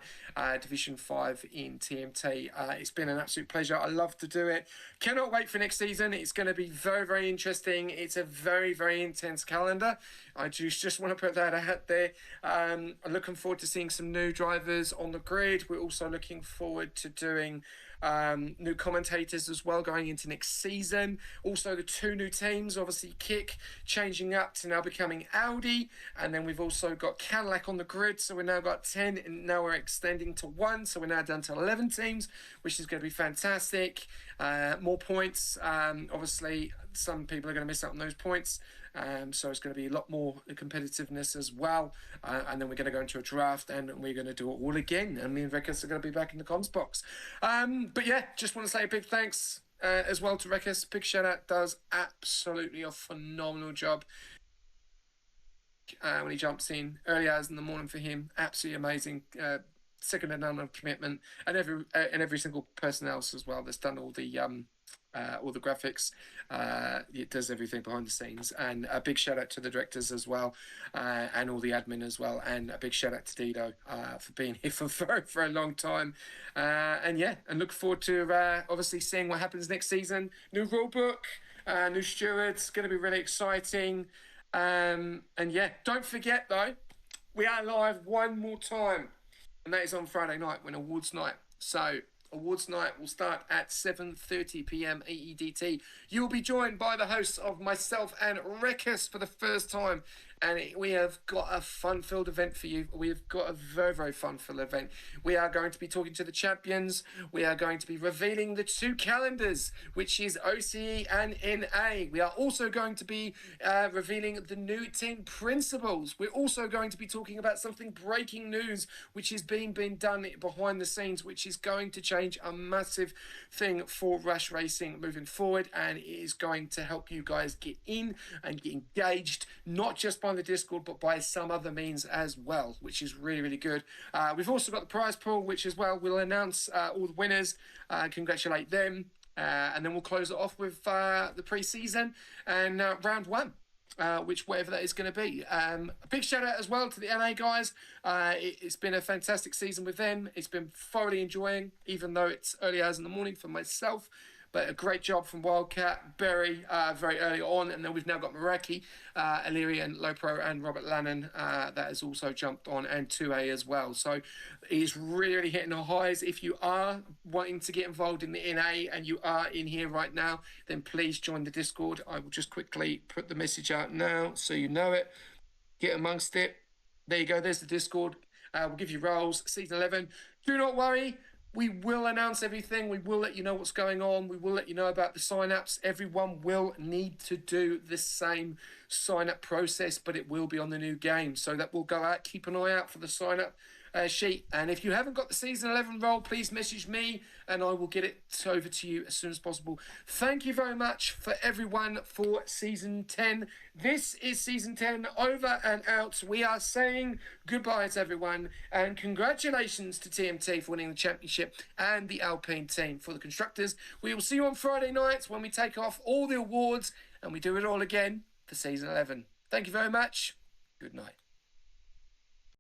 Division 5 in TMT. It's been an absolute pleasure. I love to do it. Cannot wait for next season. It's going to be very interesting. It's a very intense calendar. I just want to put that out there. I'm looking forward to seeing some new drivers on the grid. We're also looking forward to doing new commentators as well going into next season. Also the 2 new teams, obviously Kick changing up to now becoming Audi, and then we've also got Cadillac on the grid, so we've now got 10 and now we're extending to 1, so we're now down to 11 teams, which is going to be fantastic. More points, obviously some people are going to miss out on those points. So it's going to be a lot more competitiveness as well. And then we're going to go into a draft and we're going to do it all again. And me and Rekus are going to be back in the comms box. But yeah, just want to say a big thanks as well to Rekus. Big shout out, does absolutely a phenomenal job. When he jumps in early hours in the morning for him, absolutely amazing. Second to none of commitment, and every single person else as well that's done all the graphics. It does everything behind the scenes, and a big shout out to the directors as well, and all the admin as well, and a big shout out to Dido for being here for a long time. And look forward to obviously seeing what happens next season. New rule book, new stewards, going to be really exciting. And don't forget though, we are live one more time, and that is on Friday night when awards night. So awards night will start at 7:30 p.m. AEDT. You'll be joined by the hosts of myself and Rekus for the first time, and we have got a fun-filled event for you. We have got a very, very fun-filled event. We are going to be talking to the champions. We are going to be revealing the 2 calendars, which is OCE and NA. We are also going to be revealing the new team principles. We're also going to be talking about something breaking news, which is being done behind the scenes, which is going to change a massive thing for Rush Racing moving forward, and it is going to help you guys get in and get engaged, not just by the Discord, but by some other means as well, which is really, really good. We've also got the prize pool, which as well we'll announce all the winners, congratulate them, and then we'll close it off with the pre-season and round 1. Which whatever that is going to be. A big shout out as well to the NA guys. It's been a fantastic season with them. It's been thoroughly enjoying, even though it's early hours in the morning for myself. But a great job from Wildcat, Berry, very early on. And then we've now got Maraki, Illyrian, Lopro, and Robert Lannon that has also jumped on, and 2A as well. So he's really, really hitting the highs. If you are wanting to get involved in the NA and you are in here right now, then please join the Discord. I will just quickly put the message out now so you know it. Get amongst it. There you go. There's the Discord. We'll give you roles. Season 11. Do not worry. We will announce everything. We will let you know what's going on. We will let you know about the sign-ups. Everyone will need to do the same sign-up process, but it will be on the new game. So that will go out. Keep an eye out for the sign-up sheet. And if you haven't got the Season 11 role, please message me and I will get it over to you as soon as possible. Thank you very much for everyone for Season 10. This is Season 10 over and out. We are saying goodbye to everyone, and congratulations to TMT for winning the championship and the Alpine team for the constructors. We will see you on Friday nights when we take off all the awards and we do it all again for Season 11. Thank you very much. Good night.